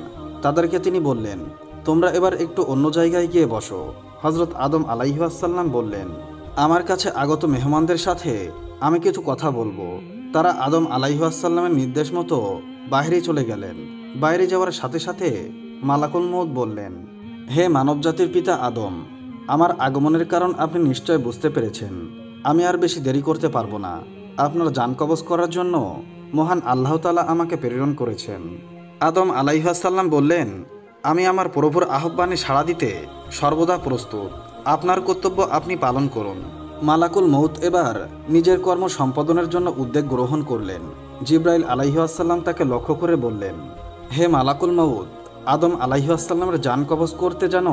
তাদেরকে তিনি বললেন, তোমরা এবার একটু অন্য জায়গায় গিয়ে বসো। হজরত আদম আলাইহিসসালাম বললেন, আমার কাছে আগত মেহমানদের সাথে আমি কিছু কথা বলবো। তারা আদম আলাইহিসসালামের নির্দেশ মতো বাইরে চলে গেলেন। বাইরে যাওয়ার সাথে সাথে মালাকুল মউত বললেন, হে মানবজাতির পিতা আদম, আমার আগমনের কারণ আপনি নিশ্চয় বুঝতে পেরেছেন। আমি আর বেশি দেরি করতে পারবো না। আপনার জান কবজ করার জন্য মহান আল্লাহ তাআলা আমাকে প্রেরণ করেছেন। আদম আলাইহিসসালাম বললেন, আমি আমার প্রভুর আহ্বানে সাড়া দিতে সর্বদা প্রস্তুত। আপনার কর্তব্য আপনি পালন করুন। মালাকুল মউত এবার নিজের কর্ম সম্পাদনের জন্য উদ্যোগ গ্রহণ করলেন। জিব্রাইল আলাইহিসসালাম তাকে লক্ষ্য করে বললেন, হে মালাকুল মউত, আদম আলাইহিসসালামের জান কবজ করতে যেন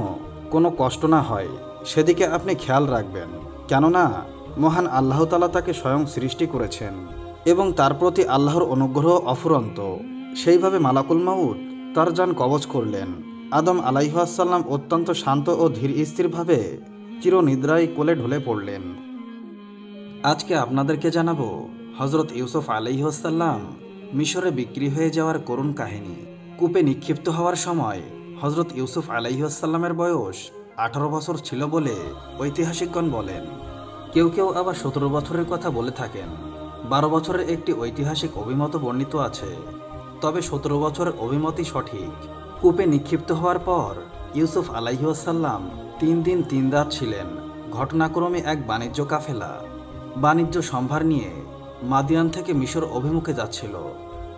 কোনো কষ্ট না হয় সেদিকে আপনি খেয়াল রাখবেন, কেননা মহান আল্লাহ তাআলা তাকে স্বয়ং সৃষ্টি করেছেন এবং তার প্রতি আল্লাহর অনুগ্রহ অফুরন্ত। সেইভাবে মালাকুল মাউত তার জান কবজ করলেন। আদম আলাইহিসসালাম অত্যন্ত শান্ত ও ধীর স্থিরভাবে চিরনিদ্রায় কোলে ঢলে পড়লেন। আজকে আপনাদেরকে জানাবো হজরত ইউসুফ আলাইহিসসালাম মিশরে বিক্রি হয়ে যাওয়ার করুণ কাহিনী। কূপে নিক্ষিপ্ত হওয়ার সময় হজরত ইউসুফ আলাইহিসসালামের বয়স 18 বছর ছিল বলে ঐতিহাসিকগণ বলেন। কেউ কেউ আবার 17 বছরের কথা বলে থাকেন। 12 বছরের একটি ঐতিহাসিক অভিমত বর্ণিত আছে, তবে 17 বছরের অভিমতই সঠিক। কূপে নিক্ষিপ্ত হওয়ার পর ইউসুফ আলাইহিসসালাম 3 দিন 3 রাত ছিলেন। ঘটনাক্রমে এক বাণিজ্য কাফেলা বাণিজ্য সম্ভার নিয়ে মাদিয়ান থেকে মিশর অভিমুখে যাচ্ছিল।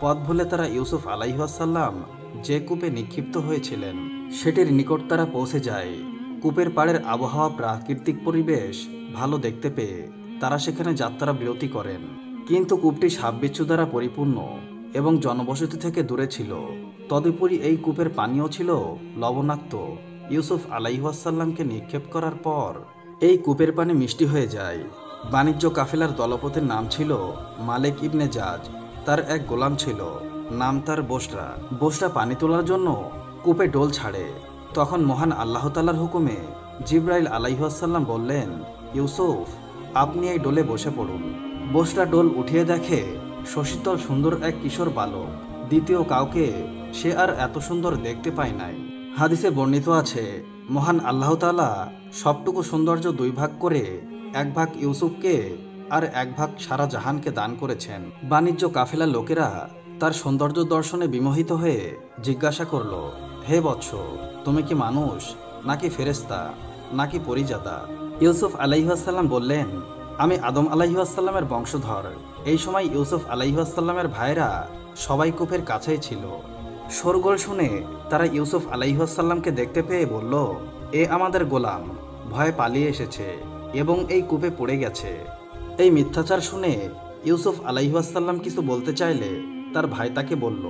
পথ ভুলে তারা ইউসুফ আলাইহিসসালাম যে কূপে নিক্ষিপ্ত হয়েছিলেন সেটির নিকট তারা পৌঁছে যায়। কূপের পাড়ের আবহাওয়া প্রাকৃতিক পরিবেশ ভালো দেখতে পেয়ে তারা সেখানে যাত্রা বিরতি করেন। কিন্তু কূপটি সাপবিচ্ছু দ্বারা পরিপূর্ণ এবং জনবসতি থেকে দূরে ছিল। তদুপরি এই কূপের পানিও ছিল লবণাক্ত। ইউসুফ আলাইহিসসালামকে নিক্ষেপ করার পর এই কূপের পানি মিষ্টি হয়ে যায়। বাণিজ্য কাফেলার দলপতির নাম ছিল মালিক ইবনে জাজ। তার এক গোলাম ছিল, নাম তার বোসরা। বোসরা পানি তোলার জন্য কূপে ডোল ছাড়ে। তখন মহান আল্লাহ তাআলার হুকুমে জিবরাইল আলাইহিসসালাম বললেন, ইউসুফ, আপনি এই ডোলে বসে পড়ুন। বোসরা ডোল উঠিয়ে দেখে শশীতল সুন্দর এক কিশোর বালক। দ্বিতীয় কাউকে সে আর এত সুন্দর দেখতে পায় নাই। হাদিসে বর্ণিত আছে, মহান আল্লাহ তাআলা সবটুকু সৌন্দর্য 2 ভাগ করে 1 ভাগ ইউসুফকে আর 1 ভাগ সারা জাহানকে দান করেছেন। বাণিজ্য কাফেলার লোকেরা তার সৌন্দর্য দর্শনে বিমোহিত হয়ে জিজ্ঞাসা করল, হে বৎস, তুমি কি মানুষ নাকি ফেরেশতা নাকি পরিজাদা? ইউসুফ আলাইহিসসালাম বললেন, আমি আদম আলাইহিসসালামের বংশধর। এই সময় ইউসুফ আলাইহিসসালামের ভাইরা সবাই কূপের কাছেই ছিল। শোরগোল শুনে তারা ইউসুফ আলাইহিসসালামকে দেখতে পেয়ে বলল, এ আমাদের গোলাম ভয়ে পালিয়ে এসেছে এবং এই কূপে পড়ে গেছে। এই মিথ্যাচার শুনে ইউসুফ আলাইহিসসালাম কিছু বলতে চাইলে তার ভাই তাকে বলল,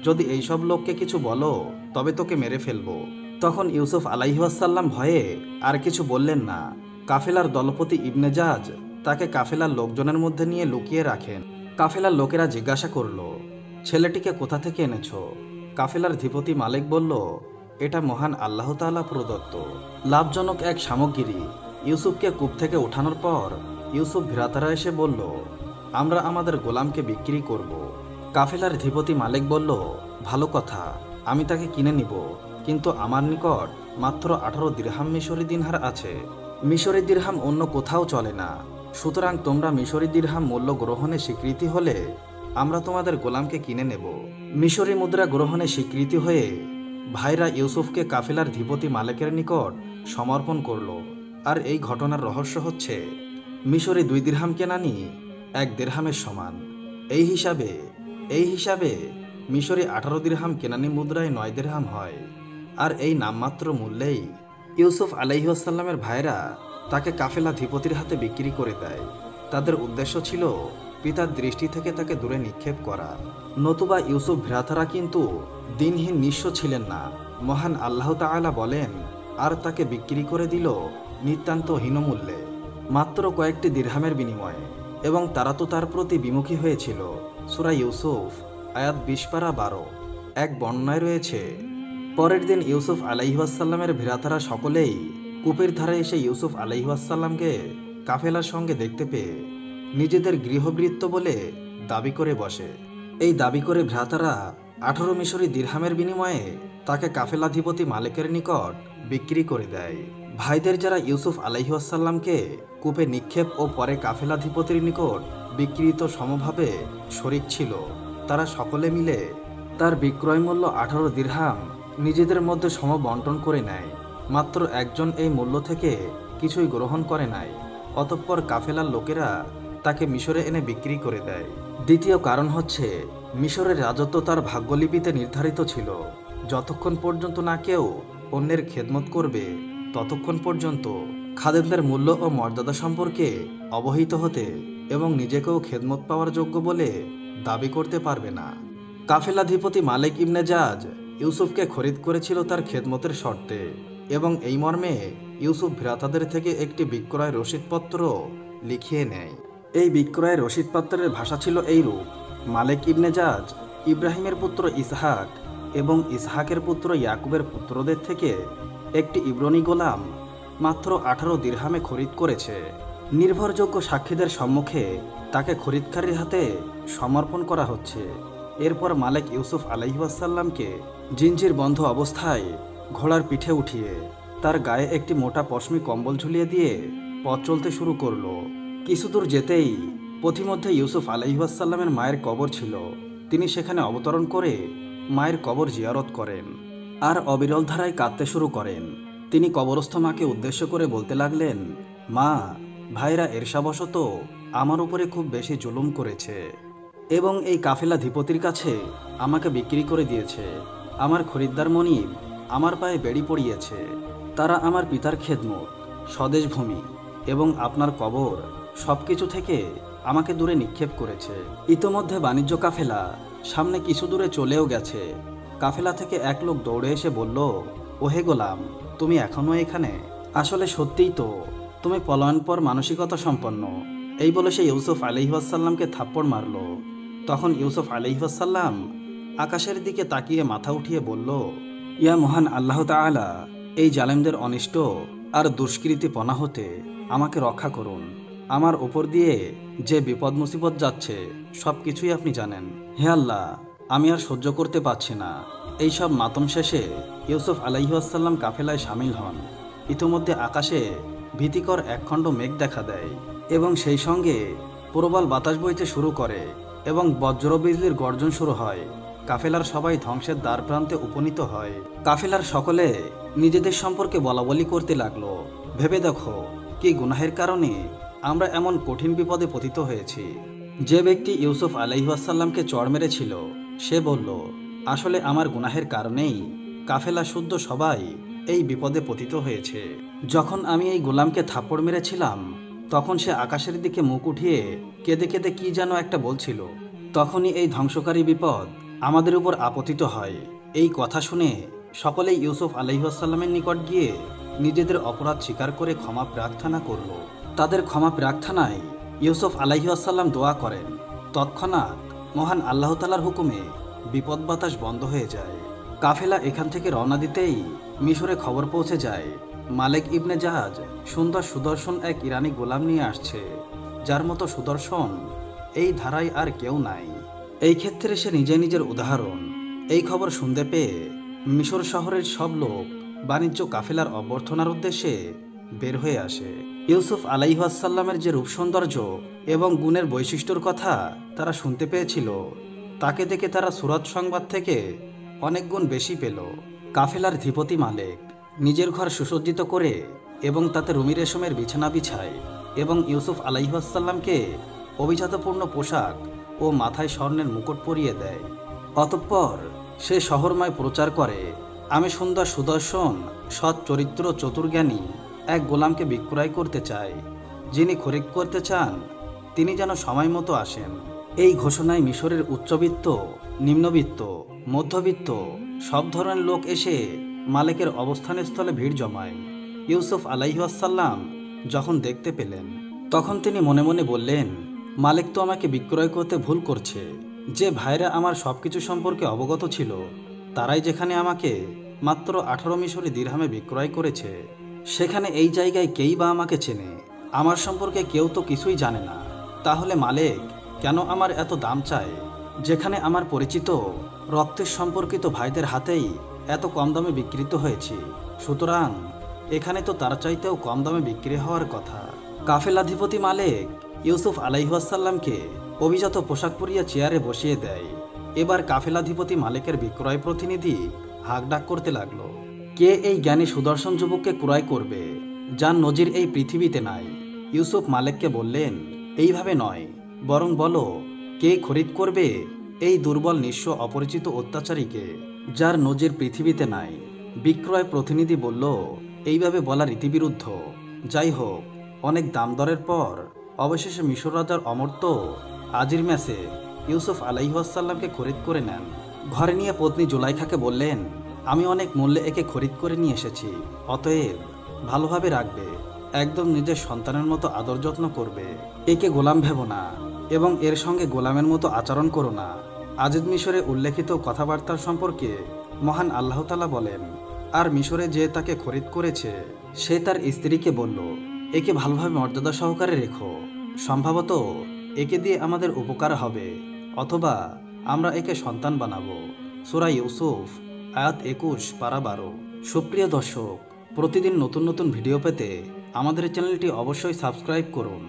যদি এইসব লোককে কিছু বলো তবে তোকে মেরে ফেলবো। তখন ইউসুফ আলাইহিসসালাম ভয়ে আর কিছু বললেন না। কাফেলার দলপতি ইবনে জাজ তাকে কাফেলার লোকজনের মধ্যে নিয়ে লুকিয়ে রাখেন। কাফেলার লোকেরা জিজ্ঞাসা করল, ছেলেটিকে কোথা থেকে এনেছো? কাফেলার ধিপতি মালিক বলল, এটা মহান আল্লাহ তাআলা প্রদত্ত লাভজনক এক সামগ্রী। ইউসুফকে কূপ থেকে ওঠানোর পর ইউসুফ ভ্রাতারা এসে বলল, আমরা আমাদের গোলামকে বিক্রি করব। কাফেলার ধিপতি মালিক বলল, ভালো কথা, আমি তাকে কিনে নিব, কিন্তু আমার নিকট মাত্র 18 দিরহাম মিশরি দিনহার আছে। মিশরি দিরহাম অন্য কোথাও চলে না। সুতরাং তোমরা মিশরি দিরহাম মূল্য গ্রহণে স্বীকৃতি হলে আমরা তোমাদের গোলামকে কিনে নেব। মিশরি মুদ্রা গ্রহণে স্বীকৃতি হয়ে ভাইরা ইউসুফকে কাফেলার ধিপতি মালিকের নিকট সমর্পণ করল। আর এই ঘটনার রহস্য হচ্ছে, মিশরে 2 দিরহাম কেনানি 1 দিরহামের সমান। এই হিসাবে মিশরে 18 দিরহাম কেনানি মুদ্রায় 9 দিরহাম হয়। আর এই নামমাত্র মূল্যেই ইউসুফ আলাইহিসসালামের ভাইরা তাকে কাফেলা ধিপতির হাতে বিক্রি করে দেয়। তাদের উদ্দেশ্য ছিল পিতার দৃষ্টি থেকে তাকে দূরে নিক্ষেপ করা। নতুবা ইউসুফ ভ্রাতারা কিন্তু দিনহীন নিঃস্ব ছিলেন না। মহান আল্লাহ তাআলা বলেন, আর তাকে বিক্রি করে দিল নিতান্ত হীনমূল্যে, মাত্র কয়েকটি দিরহামের বিনিময়ে, এবং তারা তো তার প্রতি বিমুখী হয়েছিল। সূরা ইউসুফ আয়াত 20-12। এক বর্ণনায় রয়েছে, পরের দিন ইউসুফ আলাইহিসসালামের ভ্রাতারা সকলেই কূপের ধারে এসে ইউসুফ আলাইহিসসালামকে কাফেলার সঙ্গে দেখতে পেয়ে নিজেদের গৃহবৃত্ত বলে দাবি করে বসে। এই দাবি করে ভ্রাতারা 18 মিশরি দিরহামের বিনিময়ে তাকে কাফেলাধিপতি মালিকের নিকট বিক্রি করে দেয়। ভাইদের যারা ইউসুফ আলাইহিসসালামকে কূপে নিক্ষেপ ও পরে কাফেলাধিপতির নিকট বিক্রিত সমভাবে শরিক ছিল, তারা সকলে মিলে তার বিক্রয় মূল্য 18 দিরহাম নিজেদের মধ্যে সমবন্টন করে নেয়। মাত্র একজন এই মূল্য থেকে কিছুই গ্রহণ করে নাই। অতঃপর কাফেলার লোকেরা তাকে মিশরে এনে বিক্রি করে দেয়। দ্বিতীয় কারণ হচ্ছে, মিশরের রাজত্ব তার ভাগ্যলিপিতে নির্ধারিত ছিল। যতক্ষণ পর্যন্ত না কেউ অন্যের খেদমত করবে ততক্ষণ পর্যন্ত খাদেমদের মূল্য ও মর্যাদা সম্পর্কে অবহিত হতে এবং নিজেকেও খেদমত পাওয়ার যোগ্য বলে দাবি করতে পারবে না। কাফেলাধিপতি মালিক ইবনে জাজ ইউসুফকে খরিদ করেছিল তার খেদমতের শর্তে, এবং এই মর্মে ইউসুফ ভ্রাতাদের থেকে একটি বিক্রয় রসিদপত্র লিখিয়ে নেয়। এই বিক্রয়ের রসিদপত্রের ভাষা ছিল এইরূপ: মালিক ইবনে জাজ ইব্রাহিমের পুত্র ইসহাক এবং ইসহাকের পুত্র ইয়াকুবের পুত্রদের থেকে একটি ইব্রনি গোলাম মাত্র 18 দিরহামে খরিদ করেছে। নির্ভরযোগ্য সাক্ষীদের সম্মুখে তাকে খরিদকারীর হাতে সমর্পণ করা হচ্ছে। এরপর মালিক ইউসুফ আলাইহিসসালামকে জিঞ্জির বন্ধ অবস্থায় ঘোড়ার পিঠে উঠিয়ে তার গায়ে একটি মোটা পশমি কম্বল ঝুলিয়ে দিয়ে পথ চলতে শুরু করলো। কিছুদূর যেতেই পথিমধ্যে ইউসুফ আলাইহিসসালামের মায়ের কবর ছিল। তিনি সেখানে অবতরণ করে মায়ের কবর জিয়ারত করেন আর অবিরল ধারায় কাঁদতে শুরু করেন। তিনি কবরস্থ মাকে উদ্দেশ্য করে বলতে লাগলেন, মা, ভাইরা এরশাবশত আমার উপরে খুব বেশি জুলুম করেছে এবং এই কাফেলাধিপতির কাছে আমাকে বিক্রি করে দিয়েছে। আমার খরিদ্দার মনিব আমার পায়ে বেড়ি পড়িয়েছে। তারা আমার পিতার খেদমত, স্বদেশভূমি এবং আপনার কবর সবকিছু থেকে আমাকে দূরে নিক্ষেপ করেছে। ইতোমধ্যে বাণিজ্য কাফেলা সামনে কিছু দূরে চলেও গেছে। কাফেলা থেকে এক লোক দৌড়ে এসে বলল, ওহে গোলাম, তুমি এখনো এখানে? আসলে সত্যিই তো, তুমি পলায়নপর মানসিকতা সম্পন্ন। এই বলে সে ইউসুফ আলাইহিসসালামকে থাপ্পড় মারল। তখন ইউসুফ আলাইহিসসালাম আকাশের দিকে তাকিয়ে মাথা উঠিয়ে বলল, ইয়া মহান আল্লাহ তাআলা, এই জালেমদের অনিষ্ট আর দুষ্কৃতিপনা হতে আমাকে রক্ষা করুন। আমার উপর দিয়ে যে বিপদ মুসিবত যাচ্ছে সব কিছুই আপনি জানেন। হে আল্লাহ, আমি আর সহ্য করতে পারছি না। এইসব মাতম শেষে ইউসুফ আলাইহিসসালাম কাফেলায় সামিল হন। ইতোমধ্যে আকাশে ভীতিকর একখণ্ড মেঘ দেখা দেয় এবং সেই সঙ্গে প্রবল বাতাস বইতে শুরু করে এবং বজ্র বিজলির গর্জন শুরু হয়। কাফেলার সবাই ধ্বংসের দ্বার প্রান্তে উপনীত হয়। কাফেলার সকলে নিজেদের সম্পর্কে বলাবলি করতে লাগলো, ভেবে দেখো কি গুনাহের কারণে আমরা এমন কঠিন বিপদে পতিত হয়েছি। যে ব্যক্তি ইউসুফ আলাইহিসসালামকে চড় মেরেছিল সে বলল, আসলে আমার গুনাহের কারণেই কাফেলা শুদ্ধ সবাই এই বিপদে পতিত হয়েছে। যখন আমি এই গোলামকে থাপ্পড় মেরেছিলাম তখন সে আকাশের দিকে মুখ উঠিয়ে কেঁদে কেঁদে কি যেন একটা বলছিল। তখনই এই ধ্বংসকারী বিপদ আমাদের উপর আপতিত হয়। এই কথা শুনে সকলেই ইউসুফ আলাইহিসসালামের নিকট গিয়ে নিজেদের অপরাধ স্বীকার করে ক্ষমা প্রার্থনা করল। তাদের ক্ষমা প্রার্থনায় ইউসুফ আলাইহিসসালাম দোয়া করেন। তৎক্ষণাৎ মহান আল্লাহ তাআলার হুকুমে বিপদ বাতাস বন্ধ হয়ে যায়। কাফেলা এখান থেকে রওনা দিতেই মিশরে খবর পৌঁছে যায়, মালিক ইবনে জাহাজ সুন্দর সুদর্শন এক ইরানি গোলাম নিয়ে আসছে, যার মতো সুদর্শন এই ধারায় আর কেউ নাই। এই ক্ষেত্রে সে নিজে নিজের উদাহরণ। এই খবর শুনতে পেয়ে মিশর শহরের সব লোক বাণিজ্য কাফেলার অভ্যর্থনার উদ্দেশ্যে বের হয়ে আসে। ইউসুফ আলাইহিসসালামের যে রূপ সৌন্দর্য এবং গুণের বৈশিষ্ট্যর কথা তারা শুনতে পেয়েছিল, তাকে দেখে তারা সুরত সংবাদ থেকে অনেক গুণ বেশি পেল। কাফেলার ধিপতি মালিক নিজের ঘর সুসজ্জিত করে এবং তাতে রুমি রেশমের বিছানা বিছায় এবং ইউসুফ আলাইহিসসালামকে অভিজাতপূর্ণ পোশাক ও মাথায় স্বর্ণের মুকুট পরিয়ে দেয়। অতঃপর সে শহরময় প্রচার করে, আমি সুন্দর সুদর্শন সৎ চরিত্র চতুর্জ্ঞানী এক গোলামকে বিক্রয় করতে চাই। যিনি খরিদ করতে চান তিনি যেন সময় মতো আসেন। এই ঘোষণায় মিশরের উচ্চবিত্ত, নিম্নবিত্ত, মধ্যবিত্ত সব ধরনের লোক এসে মালিকের অবস্থানস্থলে ভিড় জমায়। ইউসুফ আলাইহিসসালাম যখন দেখতে পেলেন তখন তিনি মনে মনে বললেন, মালিক তো আমাকে বিক্রয় করতে ভুল করছে। যে ভাইরা আমার সবকিছু সম্পর্কে অবগত ছিল তারাই যেখানে আমাকে মাত্র 18 মিশরি দিরহামে বিক্রয় করেছে, সেখানে এই জায়গায় কেই বা আমাকে চেনে? আমার সম্পর্কে কেউ তো কিছুই জানে না। তাহলে মালিক কেন আমার এত দাম চায়, যেখানে আমার পরিচিত রক্তের সম্পর্কিত ভাইদের হাতেই এত কম দামে বিক্রিত হয়েছি? সুতরাং এখানে তো তার চাইতেও কম দামে বিক্রি হওয়ার কথা। কাফেলাধিপতি মালিক ইউসুফ আলাইহিসসালামকে অভিজাত পোশাক পরিয়ে চেয়ারে বসিয়ে দেয়। এবার কাফেলাধিপতি মালিকের বিক্রয় প্রতিনিধি হাঁকডাক করতে লাগলো, কে এই জ্ঞানী সুদর্শন যুবককে ক্রয় করবে যার নজির এই পৃথিবীতে নাই? ইউসুফ মালিককে বললেন, এইভাবে নয়, বরং বলো কে খরিদ করবে এই দুর্বল নিঃস্ব অপরিচিত অত্যাচারীকে যার নজির পৃথিবীতে নাই? বিক্রয় প্রতিনিধি বলল, এইভাবে বলা রীতিবিরুদ্ধ। যাই হোক, অনেক দাম দরের পর অবশেষে মিশর রাজার অমর্ত্য আজির ম্যাসে ইউসুফ আলাইহিসসালামকে খরিদ করে নেন। ঘরে নিয়ে পত্নী জুলাইখাকে বললেন, আমি অনেক মূল্যে একে খরিদ করে নিয়ে এসেছি, অতএব ভালোভাবে রাখবে, একদম নিজের সন্তানের মতো আদর যত্ন করবে। একে গোলাম ভেবো না এবং এর সঙ্গে গোলামের মতো আচরণ করো না। আজিদ মিশরে উল্লেখিত কথাবার্তার সম্পর্কে মহান আল্লাহ তাআলা বলেন, আর মিশরে যে তাকে খরিদ করেছে সে তার স্ত্রীকে বলল, একে ভালোভাবে মর্যাদা সহকারে রেখো, সম্ভবত একে দিয়ে আমাদের উপকার হবে, অথবা আমরা একে সন্তান বানাবো। সূরা ইউসুফ আয়াত 21 পারা 12। সুপ্রিয় দর্শক, প্রতিদিন নতুন নতুন ভিডিও পেতে আমাদের চ্যানেলটি অবশ্যই সাবস্ক্রাইব করুন।